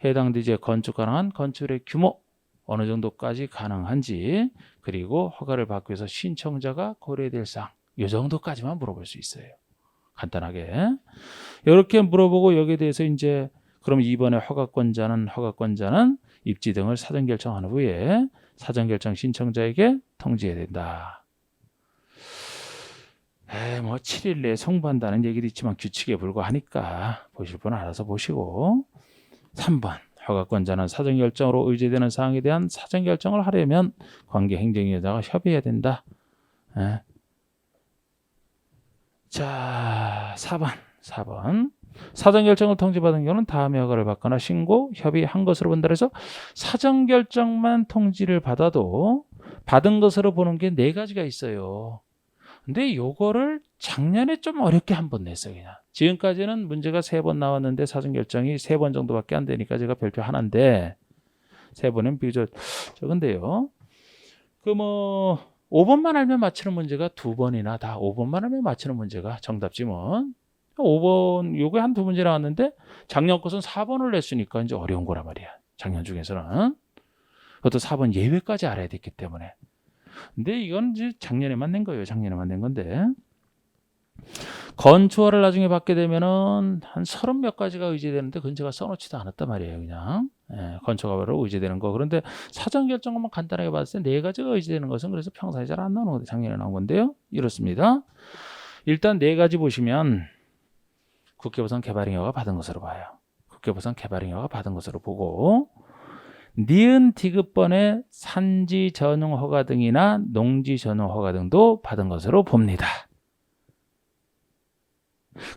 해당 대지에 건축 가능한 건축의 규모 어느 정도까지 가능한지, 그리고 허가를 받기 위해서 신청자가 고려될 사항 이 정도까지만 물어볼 수 있어요. 간단하게 이렇게 물어보고 여기에 대해서 이제 그럼 2번에 허가권자는 입지 등을 사전 결정한 후에 사전 결정 신청자에게 통지해야 된다. 뭐 7일 내에 송부한다는 얘기도 있지만 규칙에 불과하니까 보실 분은 알아서 보시고 3번 허가권자는 사전 결정으로 의제되는 사항에 대한 사전 결정을 하려면 관계 행정위원장과 협의해야 된다. 자 4번 사전 결정을 통지받은 경우는 다음에 허가를 받거나 신고, 협의한 것으로 본다. 그래서 사전 결정만 통지를 받아도 받은 것으로 보는 게 4가지가 있어요. 근데 요거를 작년에 좀 어렵게 한번 냈어요. 그냥. 지금까지는 문제가 3번 나왔는데 사전 결정이 3번 정도밖에 안 되니까 제가 별표 하나인데 3번은 비교적 적은데요. 5번만 알면 맞히는 문제가 2번이나 다 5번만 알면 맞히는 문제가 정답 지문. 5번 요게 한두 문제 나왔는데 작년 것은 4번을 냈으니까 이제 어려운 거란 말이야. 작년 중에서는. 그것도 4번 예외까지 알아야 됐기 때문에. 근데 이건 이제 작년에만 낸 거예요. 작년에만 낸 건데. 건축허가를 나중에 받게 되면은 한 30 몇 가지가 의제되는데 그건 제가 써놓지도 않았단 말이에요. 그냥. 건축허가로 의제되는 거. 그런데 사전 결정만 간단하게 봤을 때 4가지가 의제되는 것은 그래서 평소에 잘 안 나오는 건데 작년에 나온 건데요. 이렇습니다. 일단 4가지 보시면 국계보선 개발인허가 받은 것으로 봐요. 국계보선 개발인허가 받은 것으로 보고 니은 디귿번의 산지 전용 허가 등이나 농지 전용 허가 등도 받은 것으로 봅니다.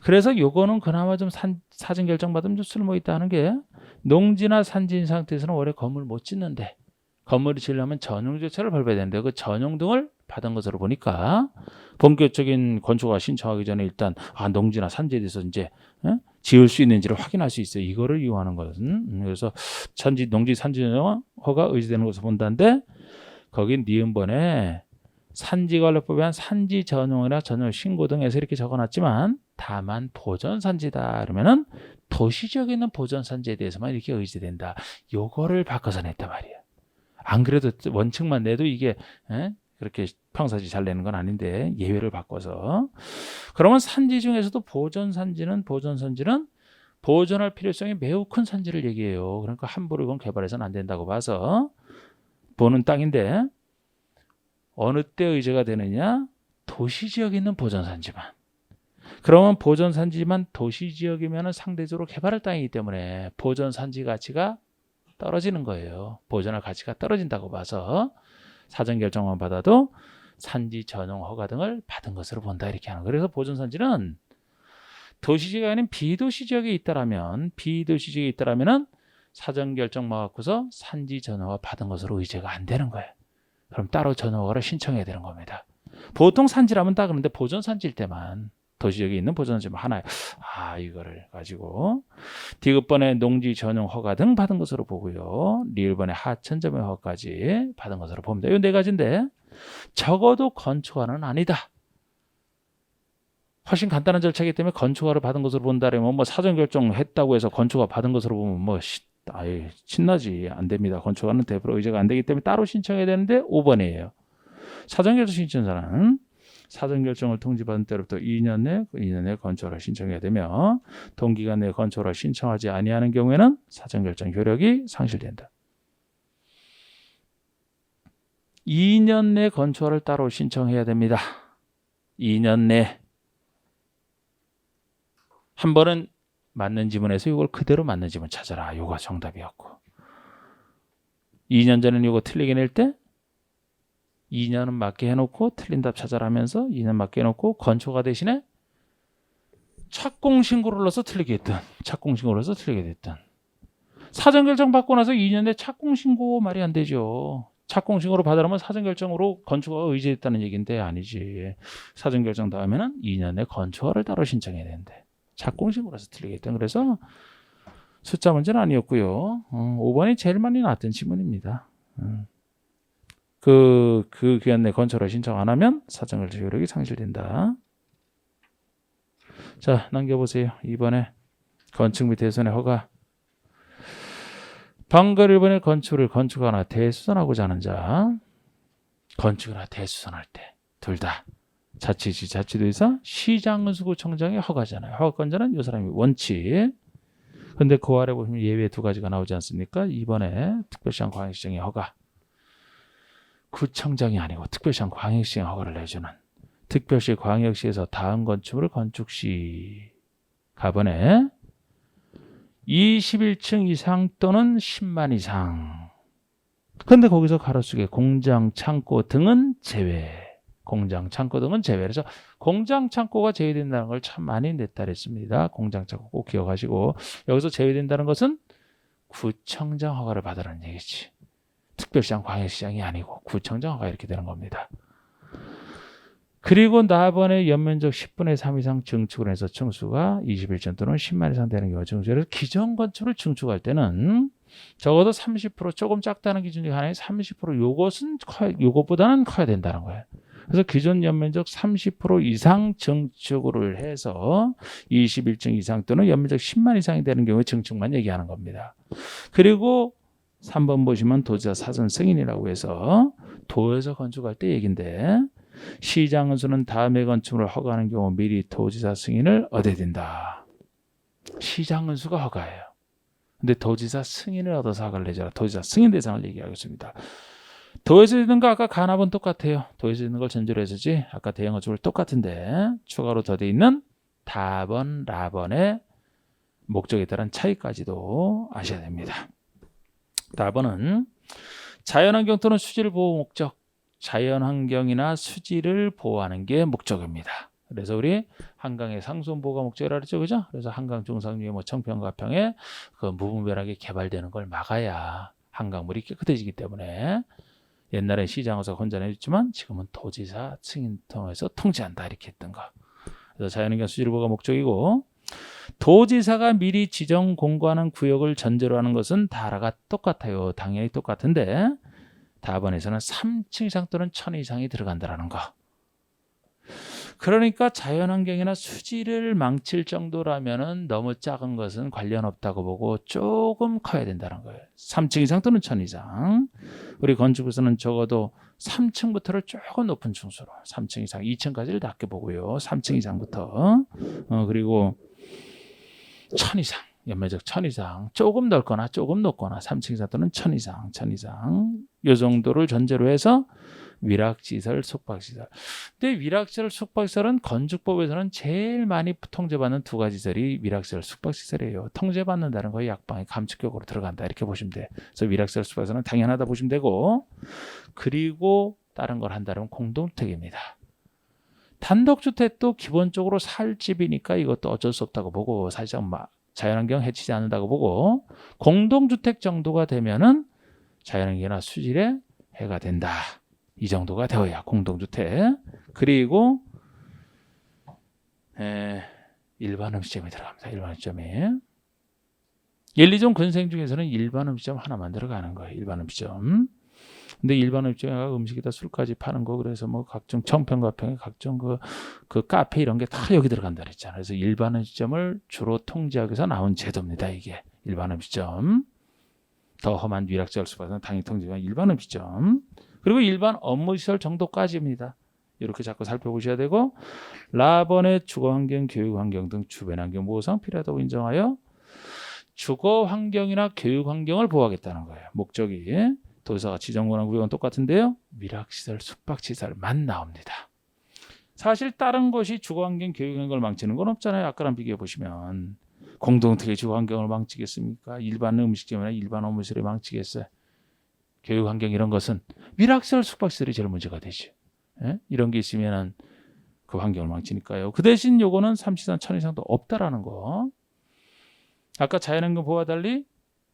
그래서 요거는 그나마 좀 사전 결정 받으면 좀 쓸모 있다 하는 게 농지나 산지인 상태에서는 원래 건물 못 짓는데 건물을 지으려면 전용조차를 밟아야 되는데 그 전용 등을 받은 것으로 보니까 본격적인 건축허가 신청하기 전에 일단 농지나 산지에 대해서 이제 지을 수 있는지를 확인할 수 있어요. 이거를 이용하는 것은. 그래서 농지 산지 허가 의지되는 것을 본다는데 거긴 니은번에 산지관리법에 한 산지 전용이나 전용 신고 등에서 이렇게 적어놨지만 다만 보전산지다 그러면은 도시지역에 있는 보전산지에 대해서만 이렇게 의지된다. 요거를 바꿔서 냈단 말이에요. 안 그래도 원칙만 내도 이게 그렇게 평사지 잘 내는 건 아닌데 예외를 바꿔서 그러면 산지 중에서도 보전산지는 보존할 필요성이 매우 큰 산지를 얘기해요. 그러니까 함부로 이건 개발해서는 안 된다고 봐서 보는 땅인데 어느 때 의제가 되느냐? 도시지역에 있는 보전산지만. 그러면 보전산지만 도시지역이면 상대적으로 개발할 땅이기 때문에 보전산지 가치가 떨어지는 거예요. 보존할 가치가 떨어진다고 봐서 사전 결정만 받아도 산지 전용 허가 등을 받은 것으로 본다 이렇게 하는 거예요. 그래서 보존산지는 도시지역이 아닌 비도시지역에 있다라면 사전 결정만 갖고서 산지 전용 허가 받은 것으로 의제가 안 되는 거예요. 그럼 따로 전용 허가를 신청해야 되는 겁니다. 보통 산지라면 다 그런데 보존산지일 때만 도시지역에 있는 보존산지만 하나요. 이거를 가지고 디귿번에 농지 전용 허가 등 받은 것으로 보고요. 리을번에 하천 점용 허가까지 받은 것으로 봅니다. 이 4가지인데 적어도 건축안은 아니다. 훨씬 간단한 절차이기 때문에 건축허가를 받은 것으로 본다면 뭐 사전 결정했다고 해서 건축허가 받은 것으로 보면 뭐 아예 신나지 안 됩니다. 건축허가는 대표로 의제가 안 되기 때문에 따로 신청해야 되는데 5번이에요. 사전 결정 신청자는 사전 결정을 통지받은 때로부터 2년 내 건축허가를 신청해야 되며 동기간 내에 건축허가를 신청하지 아니하는 경우에는 사전 결정 효력이 상실된다. 2년 내 건축허가를 따로 신청해야 됩니다. 2년 내. 한 번은 맞는 지문에서 이걸 그대로 맞는 지문 찾아라. 이거 정답이었고. 2년 전에는 이거 틀리게 낼 때 2년은 맞게 해놓고 틀린 답 찾아라 하면서 2년 맞게 해놓고 건축허가 대신에 착공신고를 눌러서 틀리게 했든 착공신고를 눌러서 틀리게 됐든 사전결정 받고 나서 2년 내 착공신고 말이 안 되죠. 착공신고를 받으려면 사전결정으로 건축허가 의제했다는 얘기인데 아니지. 사전결정 다음에는 2년 내 건축허가를 따로 신청해야 되는데 착공신고라서 틀리겠다. 그래서 숫자 문제는 아니었고요. 5번이 제일 많이 나왔던 지문입니다. 그 기간 내 건축허가 신청 안 하면 사전결정 효력이 상실된다. 자, 남겨보세요. 2번에 건축 및 대손의 허가. 방금 1번에 건축하거나 대수선하고자 하는 자. 건축이나 대수선할 때 둘 다. 자치시, 자치도의사, 시장군수구청장의 허가잖아요. 허가권자는 이 사람이 원칙. 근데 그 아래 보시면 예외 두 가지가 나오지 않습니까? 2번에 특별시장 광역시장의 허가. 구청장이 아니고 특별시장 광역시장 허가를 내주는 특별시 광역시에서 다음 건축물을 건축시 가번에 21층 이상 또는 10만 이상. 근데 거기서 가로수게 공장, 창고 등은 제외. 공장, 창고 등은 제외. 그래서 공장, 창고가 제외된다는 걸 참 많이 냈다 그랬습니다. 공장, 창고 꼭 기억하시고 여기서 제외된다는 것은 구청장 허가를 받으라는 얘기지. 특별시장, 광역시장이 아니고 구청장 허가 이렇게 되는 겁니다. 그리고 나번에 연면적 10분의 3 이상 증축을 해서 층수가 21층 또는 10만 이상 되는 경우 증축을 해서 기존 건축을 증축할 때는 적어도 30% 조금 작다는 기준 중에 하나에 30% 요것보다는 커야 된다는 거예요. 그래서 기존 연면적 30% 이상 증축을 해서 21층 이상 또는 연면적 10만 이상이 되는 경우에 증축만 얘기하는 겁니다. 그리고 3번 보시면 도지사 사전 승인이라고 해서 도에서 건축할 때 얘기인데 시장은수는 다음의 건축물을 허가하는 경우 미리 도지사 승인을 얻어야 된다. 시장은수가 허가예요. 근데 도지사 승인을 얻어서 허가를 내줘라. 도지사 승인 대상을 얘기하겠습니다. 도에서 있는 거 아까 간합은 똑같아요. 도에서 있는 걸 전제로 해서지 아까 대형 건축물 똑같은데 추가로 더돼 있는 다번, 라번의 목적에 따른 차이까지도 아셔야 됩니다. 다번은 자연환경 또는 수질 보호 목적. 자연환경이나 수질을 보호하는 게 목적입니다. 그래서 우리 한강의 상수원보호가 목적이라 그랬죠, 그죠? 그래서 한강 중상류의 뭐 청평가평에 그 무분별하게 개발되는 걸 막아야 한강물이 깨끗해지기 때문에 옛날에 시장에서 혼자내줬지만 지금은 도지사 승인 통해서 통제한다 이렇게 했던 거. 그래서 자연환경 수질 보호가 목적이고 도지사가 미리 지정 공고하는 구역을 전제로 하는 것은 다라가 똑같아요. 당연히 똑같은데. 다번에서는 3층 이상 또는 1000 이상이 들어간다는 거. 그러니까 자연환경이나 수질을 망칠 정도라면 너무 작은 것은 관련 없다고 보고 조금 커야 된다는 거예요. 3층 이상 또는 1000 이상. 우리 건축에서는 적어도 3층부터를 조금 높은 층수로 3층 이상, 2층까지를 낮게 보고요. 3층 이상부터. 그리고 1000 이상. 연면적 1000 이상, 조금 넓거나 조금 높거나 3층 이상 또는 1000 이상, 1000 이상 이 정도를 전제로 해서 위락시설, 숙박시설. 근데 위락시설, 숙박시설은 건축법에서는 제일 많이 통제받는 두 가지 시설이 위락시설, 숙박시설이에요. 통제받는다는 거에 약방의 감축격으로 들어간다 이렇게 보시면 돼. 그래서 위락시설, 숙박시설은 당연하다 보시면 되고 그리고 다른 걸 한다면 공동주택입니다. 단독주택도 기본적으로 살 집이니까 이것도 어쩔 수 없다고 보고 사실상 자연환경 해치지 않는다고 보고 공동주택 정도가 되면은 자연환경이나 수질에 해가 된다. 이 정도가 되어야 공동주택. 그리고 일반 음식점이 들어갑니다. 일반 음식점이 1, 2종 근생 중에서는 일반 음식점 하나만 들어가는 거예요. 일반 음식점. 근데 일반 음식점에 음식에다 술까지 파는 거 그래서 뭐 각종 청평가평에 각종 그 카페 이런 게 다 여기 들어간다 그랬잖아요. 그래서 일반 음식점을 주로 통제하기 위해서 나온 제도입니다. 이게 일반 음식점. 더 험한 위락적 수법은 당연히 통제가 일반 음식점. 그리고 일반 업무시설 정도까지입니다. 이렇게 자꾸 살펴보셔야 되고 라번의 주거환경, 교육환경 등 주변 환경 보호상 필요하다고 인정하여 주거환경이나 교육환경을 보호하겠다는 거예요. 목적이 도서가 지정권한 구역은 똑같은데요. 위락시설, 숙박시설만 나옵니다. 사실 다른 것이 주거환경, 교육환경을 망치는 건 없잖아요. 아까랑 비교해 보시면 공동택의 주거환경을 망치겠습니까? 일반 음식점이나 일반 업무시설을 망치겠어요? 교육환경 이런 것은 위락시설, 숙박시설이 제일 문제가 되죠. 예? 이런 게 있으면 그 환경을 망치니까요. 그 대신 요거는 3시간 1000 이상도 없다라는 거. 아까 자연환경 보호와 달리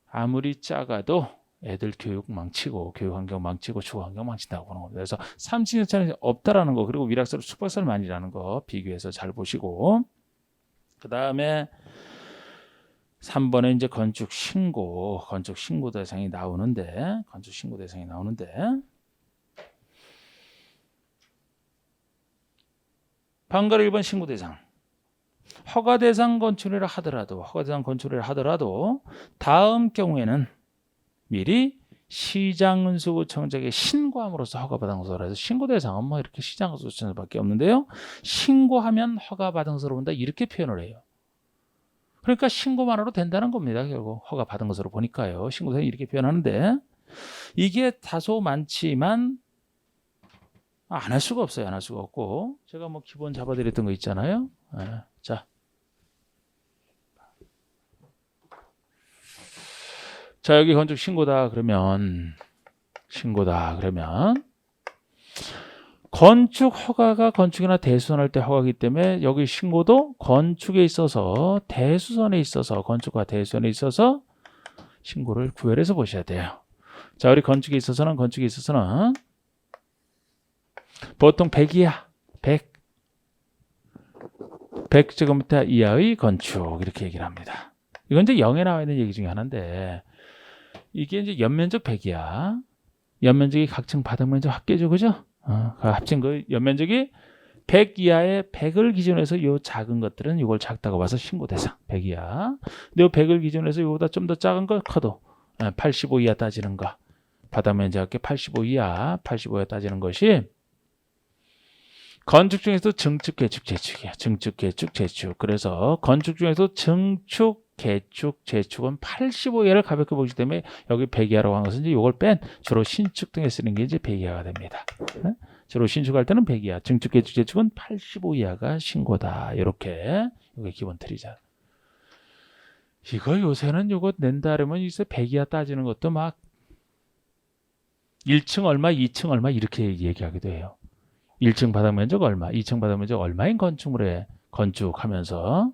아무리 작아도 애들 교육 망치고 교육환경 망치고 주거환경 망친다고 보는 겁니다. 그래서 3시간 1000 이상 없다라는 거 그리고 위락시설, 숙박시설만이라는 거 비교해서 잘 보시고 그 다음에 3번에 이제 건축 신고 대상이 나오는데 방금 1번 신고 대상 허가 대상 건축이라 하더라도 다음 경우에는 미리 시장운수구청장에게 신고함으로써 허가받은 것으로 해서 신고 대상은 뭐 이렇게 시장운수구청장밖에 없는데요. 신고하면 허가받은 것으로 본다 이렇게 표현을 해요. 그러니까 신고만으로 된다는 겁니다. 결국 허가받은 것으로 보니까요. 신고 대상 이렇게 표현하는데 이게 다소 많지만 안 할 수가 없어요. 안 할 수가 없고 제가 뭐 기본 잡아드렸던 거 있잖아요. 자 여기 건축 신고다 그러면 건축 허가가 건축이나 대수선할 때 허가이기 때문에 여기 신고도 건축에 있어서 대수선에 있어서 건축과 대수선에 있어서 신고를 구별해서 보셔야 돼요. 자 우리 건축에 있어서는 보통 100이야. 100제곱미터 이하의 건축 이렇게 얘기를 합니다. 이건 이제 0에 나와 있는 얘기 중에 하나인데 이게 이제 연면적 100이야. 연면적이 각층 바닥면적 합계죠. 그죠? 합친 그 연면적이 100 이하의 100을 기준으로 해서 요 작은 것들은 이걸 작다고 봐서 신고 대상 100 이하. 근데 요 100을 기준으로 해서 요보다 좀 더 작은 거 커도 85 이하 따지는 거. 바닥면적 합계 85 이하 따지는 것이 건축 중에서 증축, 개축, 재축이야. 증축, 개축, 재축. 그래서 건축 중에서 증축, 개축, 재축은 85 이하를 가볍게 보기 때문에 여기 100 이하라고 한 것은 이제 이걸 뺀 주로 신축 등에 쓰는 게 이제 100 이하가 됩니다. 주로 신축할 때는 100 이하, 증축, 개축, 재축은 85 이하가 신고다. 이렇게 이게 기본 틀이자. 이거 요새는 이거 낸다 하면 이제 100 이하 따지는 것도 막 1층 얼마, 2층 얼마 이렇게 얘기하기도 해요. 1층 바닥면적 얼마, 2층 바닥면적 얼마인 건축물에 건축하면서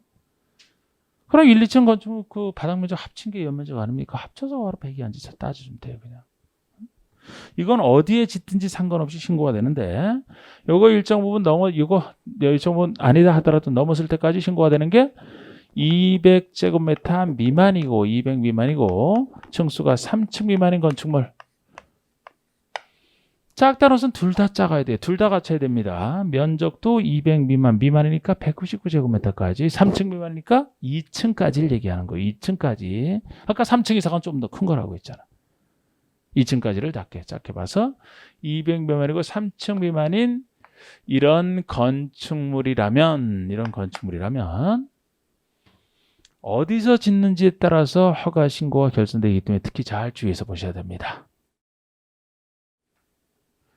그럼 1, 2층 건축물 그 바닥면적 합친 게 연면적 아닙니까? 합쳐서 바로 100이 앉아서 따져주면 돼요. 그냥. 이건 어디에 짓든지 상관없이 신고가 되는데 요거 일정 부분 일정 부분 아니다 하더라도 넘었을 때까지 신고가 되는 게 200제곱미터 미만이고 200 미만이고 층수가 3층 미만인 건축물 작다는 것은 둘 다 작아야 돼요. 둘 다 갖춰야 됩니다. 면적도 200 미만이니까 199제곱미터까지 3층 미만이니까 2층까지를 얘기하는 거예요. 2층까지. 아까 3층 이상은 좀 더 큰 거라고 했잖아. 2층까지를 작게 봐서 200 미만이고 3층 미만인 이런 건축물이라면 어디서 짓는지에 따라서 허가 신고가 결정되기 때문에 특히 잘 주의해서 보셔야 됩니다.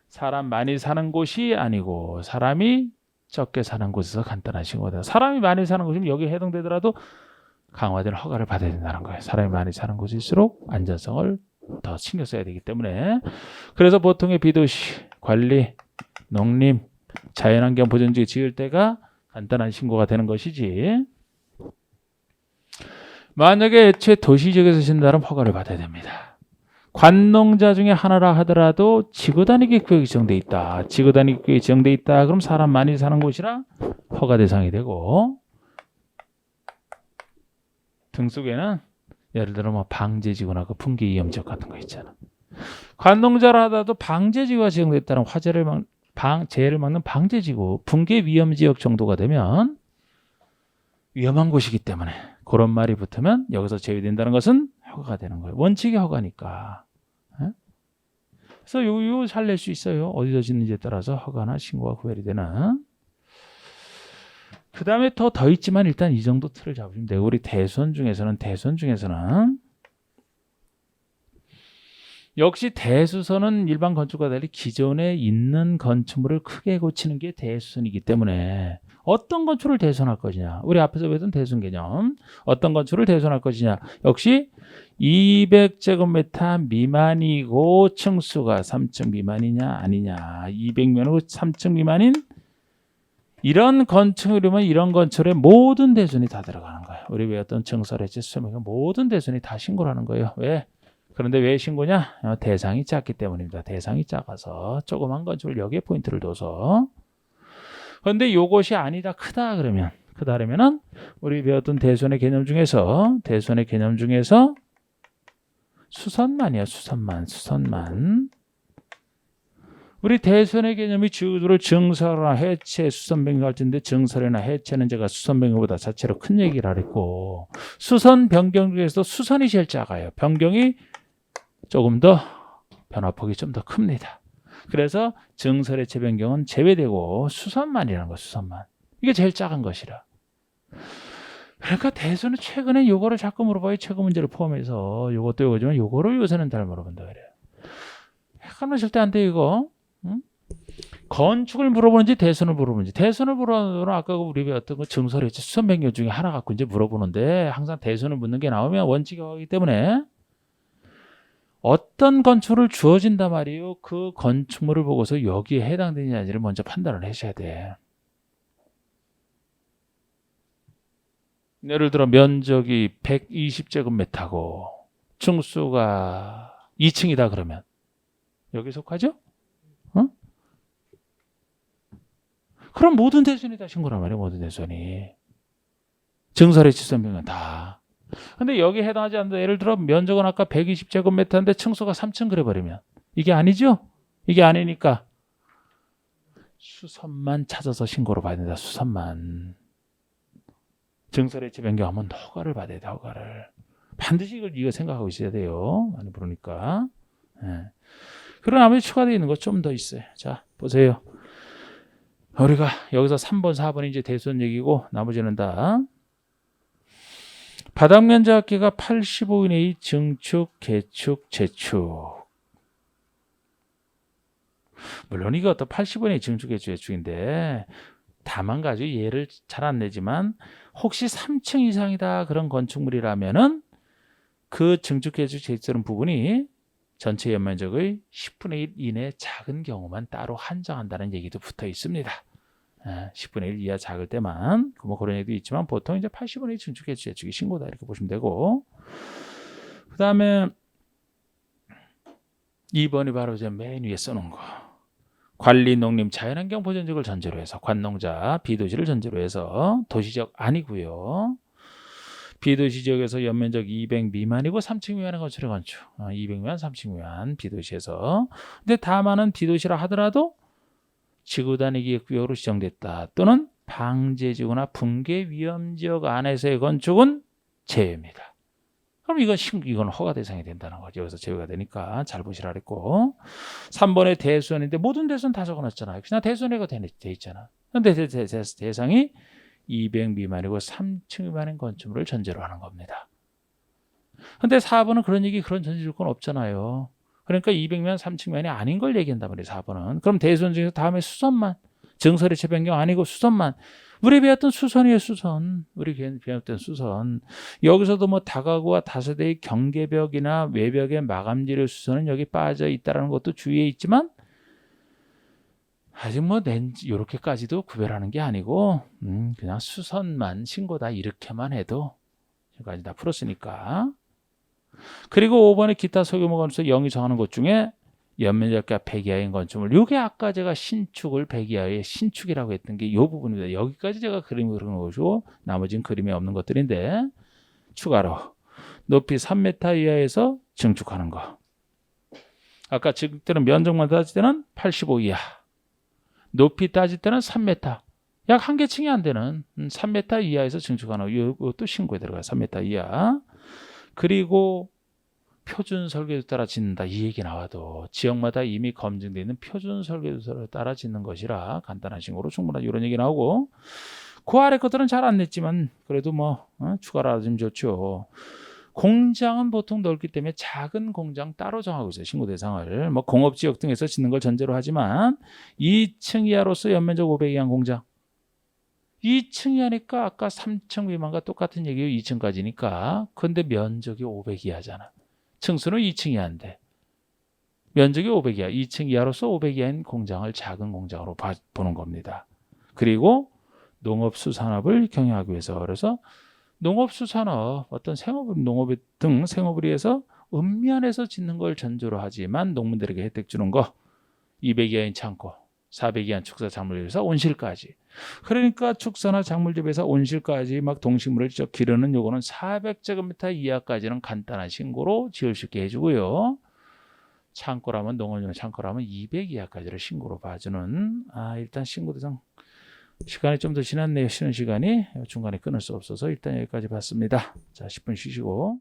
사람 많이 사는 곳이 아니고 사람이 적게 사는 곳에서 간단한 신고다. 사람이 많이 사는 곳이면 여기에 해당되더라도 강화된 허가를 받아야 된다는 거예요. 사람이 많이 사는 곳일수록 안전성을 더 신경 써야 되기 때문에 그래서 보통의 비도시, 관리, 농림, 자연환경 보존지에 지을 때가 간단한 신고가 되는 것이지 만약에 애초에 도시지역에서 짓는다면 허가를 받아야 됩니다. 관농자 중에 하나라 하더라도 지구단위계 구역이 지정돼 있다. 지구단위계 구역이 지정돼 있다. 그럼 사람 많이 사는 곳이라 허가 대상이 되고 등 속에는 예를 들어 뭐 방제지구나 그 풍계 위험 지역 같은 거 있잖아. 관농자를 하다도 방제지구가 지정됐다는 재해를 막는 방제지구, 붕괴 위험지역 정도가 되면 위험한 곳이기 때문에 그런 말이 붙으면 여기서 제외된다는 것은 허가가 되는 거예요. 원칙이 허가니까. 그래서 요 잘 낼 수 있어요. 어디서 짓는지에 따라서 허가나 신고가 구별이 되는. 그 다음에 더 있지만 일단 이 정도 틀을 잡으시면 돼요. 우리 대손 중에서는 역시 대수선은 일반 건축과 달리 기존에 있는 건축물을 크게 고치는 게 대수선이기 때문에 어떤 건축을 대손할 것이냐. 우리 앞에서 배웠던 대손 개념. 어떤 건축을 대손할 것이냐. 역시 200제곱미터 미만이고 층수가 3층 미만이냐 아니냐. 200면이고 3층 미만인 이런 건축이면 이런 건축의 모든 대손이 다 들어가는 거예요. 우리 배웠던 증설해지 수명은 모든 대손이 다 신고를 하는 거예요. 왜? 그런데 왜 신고냐? 대상이 작기 때문입니다. 대상이 작아서 조그만 건축을 여기에 포인트를 둬서. 그런데 요것이 아니다 크다 그러면은 우리 배웠던 대손의 개념 중에서 수선만이야. 수선만. 우리 대손의 개념이 주로 증설이나 해체, 수선 변경할 텐데 증설이나 해체는 제가 수선 변경보다 자체로 큰 얘기를 하랬고 수선 변경 중에서도 수선이 제일 작아요. 변경이 조금 더 변화폭이 좀 더 큽니다. 그래서 증설 해체 변경은 제외되고 수선만이라는 거 수선만. 이게 제일 작은 것이라. 그러니까 대손은 최근에 요거를 자꾸 물어봐요. 최고 문제를 포함해서 요것도 요거지만 요거를 요새는 잘 물어본다 그래요. 헷갈리면 절대 안 돼 이거. 응? 건축을 물어보는지 대손을 물어보는지. 대손을 물어보는 아까 우리 배웠던 거 증설 해체 수선 변경 중에 하나 갖고 이제 물어보는데 항상 대손을 묻는 게 나오면 원칙이 하기 때문에 어떤 건축을 주어진단 말이에요. 그 건축물을 보고서 여기에 해당되느냐를 먼저 판단을 하셔야 돼. 예를 들어 면적이 120제곱미터고 층수가 2층이다 그러면 여기 속하죠? 그럼 모든 대손이 다 신고란 말이에요. 모든 대손이. 증설의 지선명은 다. 근데 여기 해당하지 않는다. 예를 들어 면적은 아까 120제곱미터인데 층수가 3층 그래버리면 이게 아니죠? 이게 아니니까 수선만 찾아서 신고를 받아야 된다. 수선만. 증설의 지 변경하면 허가를 받아야 돼. 허가를. 반드시 이거 생각하고 있어야 돼요. 많이 부르니까. 네. 그런 나머지 추가되어 있는 거 좀 더 있어요. 자 보세요. 우리가 여기서 3번 4번 이제 대손 얘기고 나머지는 다 바닥 면적 합계가 85 이내의 증축, 개축, 재축. 물론 이것도 85 이내의 증축, 개축, 재축인데 다만 가지고 예를 잘 안 내지만 혹시 3층 이상이다 그런 건축물이라면은 그 증축, 개축, 재축 부분이 전체 연면적의 10분의 1 이내 작은 경우만 따로 한정한다는 얘기도 붙어 있습니다. 10분의 1 이하 작을 때만 뭐 그런 얘기도 있지만 보통 이제 80분의 1 증축, 개축, 재축이 신고다 이렇게 보시면 되고 그 다음에 2번이 바로 이제 맨 위에 써놓은 거 관리 농림 자연환경 보전지역을 전제로 해서 관농자 비도시를 전제로 해서 도시지역 아니고요. 비도시지역에서 연면적 200 미만이고 3층 미만의 건축의 건축 200 미만 3층 미만 비도시에서 근데 다만은 비도시라 하더라도 지구 단위 기획구역으로 지정됐다 또는 방제지구나 붕괴 위험지역 안에서의 건축은 제외입니다. 그럼 이건 허가 대상이 된다는 거죠. 여기서 제외가 되니까 잘 보시라 그랬고 3번의 대수원인데 모든 대수원 다 적어놨잖아요. 그냥 대수원이가 돼 있잖아. 근데 대상이 200 미만이고 3층 미만인 건축물을 전제로 하는 겁니다. 근데 4번은 그런 전제 조건 없잖아요. 그러니까 200면 3층 미만이 아닌 걸 얘기한단 말이에요. 4번은. 그럼 대수원 중에서 다음에 수선만. 증설의 재변경 아니고 수선만. 우리 배웠던 수선이에요. 수선. 우리 배웠던 수선. 여기서도 뭐 다가구와 다세대의 경계벽이나 외벽의 마감재료 수선은 여기 빠져 있다는 것도 주의해 있지만 아직 뭐 이렇게까지도 구별하는 게 아니고 그냥 수선만 신고다 이렇게만 해도 지금까지 다 풀었으니까. 그리고 5번에 기타 소규모 건축 0이 정하는 것 중에 연면적가 100 이하인 건축물. 이게 아까 제가 신축을 100 이하의 신축이라고 했던 게 이 부분입니다. 여기까지 제가 그림을 그린 것이고 나머지는 그림이 없는 것들인데 추가로 높이 3m 이하에서 증축하는 거. 아까 지금 때는 면적만 따질 때는 85 이하. 높이 따질 때는 3m. 약 한 개층이 안 되는 3m 이하에서 증축하는 이것도 신고에 들어가요. 3m 이하. 그리고 표준 설계도에 따라 짓는다. 이 얘기 나와도 지역마다 이미 검증되어 있는 표준 설계도에 따라 짓는 것이라 간단한 신고로 충분하다. 이런 얘기 나오고 그 아래 것들은 잘 안 냈지만 그래도 뭐 추가로 알아주면 좋죠. 공장은 보통 넓기 때문에 작은 공장 따로 정하고 있어요. 신고 대상을. 뭐 공업지역 등에서 짓는 걸 전제로 하지만 2층 이하로서 연면적 500 이하 공장. 2층 이하니까 아까 3층 미만과 똑같은 얘기예요. 2층까지니까. 근데 면적이 500 이하잖아. 층수는 2층 이하인데 면적이 500 이하. 2층 이하로서 500 이하인 공장을 작은 공장으로 보는 겁니다. 그리고 농업수산업을 경영하기 위해서 그래서 농업수산업 어떤 생업을 농업 등 생업을 위해서 읍면에서 짓는 걸 전제로 하지만 농민들에게 혜택 주는 거 200 이하인 창고 400 이하인 축사 작물집에서 온실까지 그러니까 축사나 작물집에서 온실까지 막 동식물을 직접 기르는 요거는 400제곱미터 이하까지는 간단한 신고로 지을 수 있게 해주고요. 창고라면 농업용 창고라면 200 이하까지를 신고로 봐주는 일단 신고 대상 시간이 좀 더 지났네요. 쉬는 시간이 중간에 끊을 수 없어서 일단 여기까지 봤습니다. 자, 10분 쉬시고.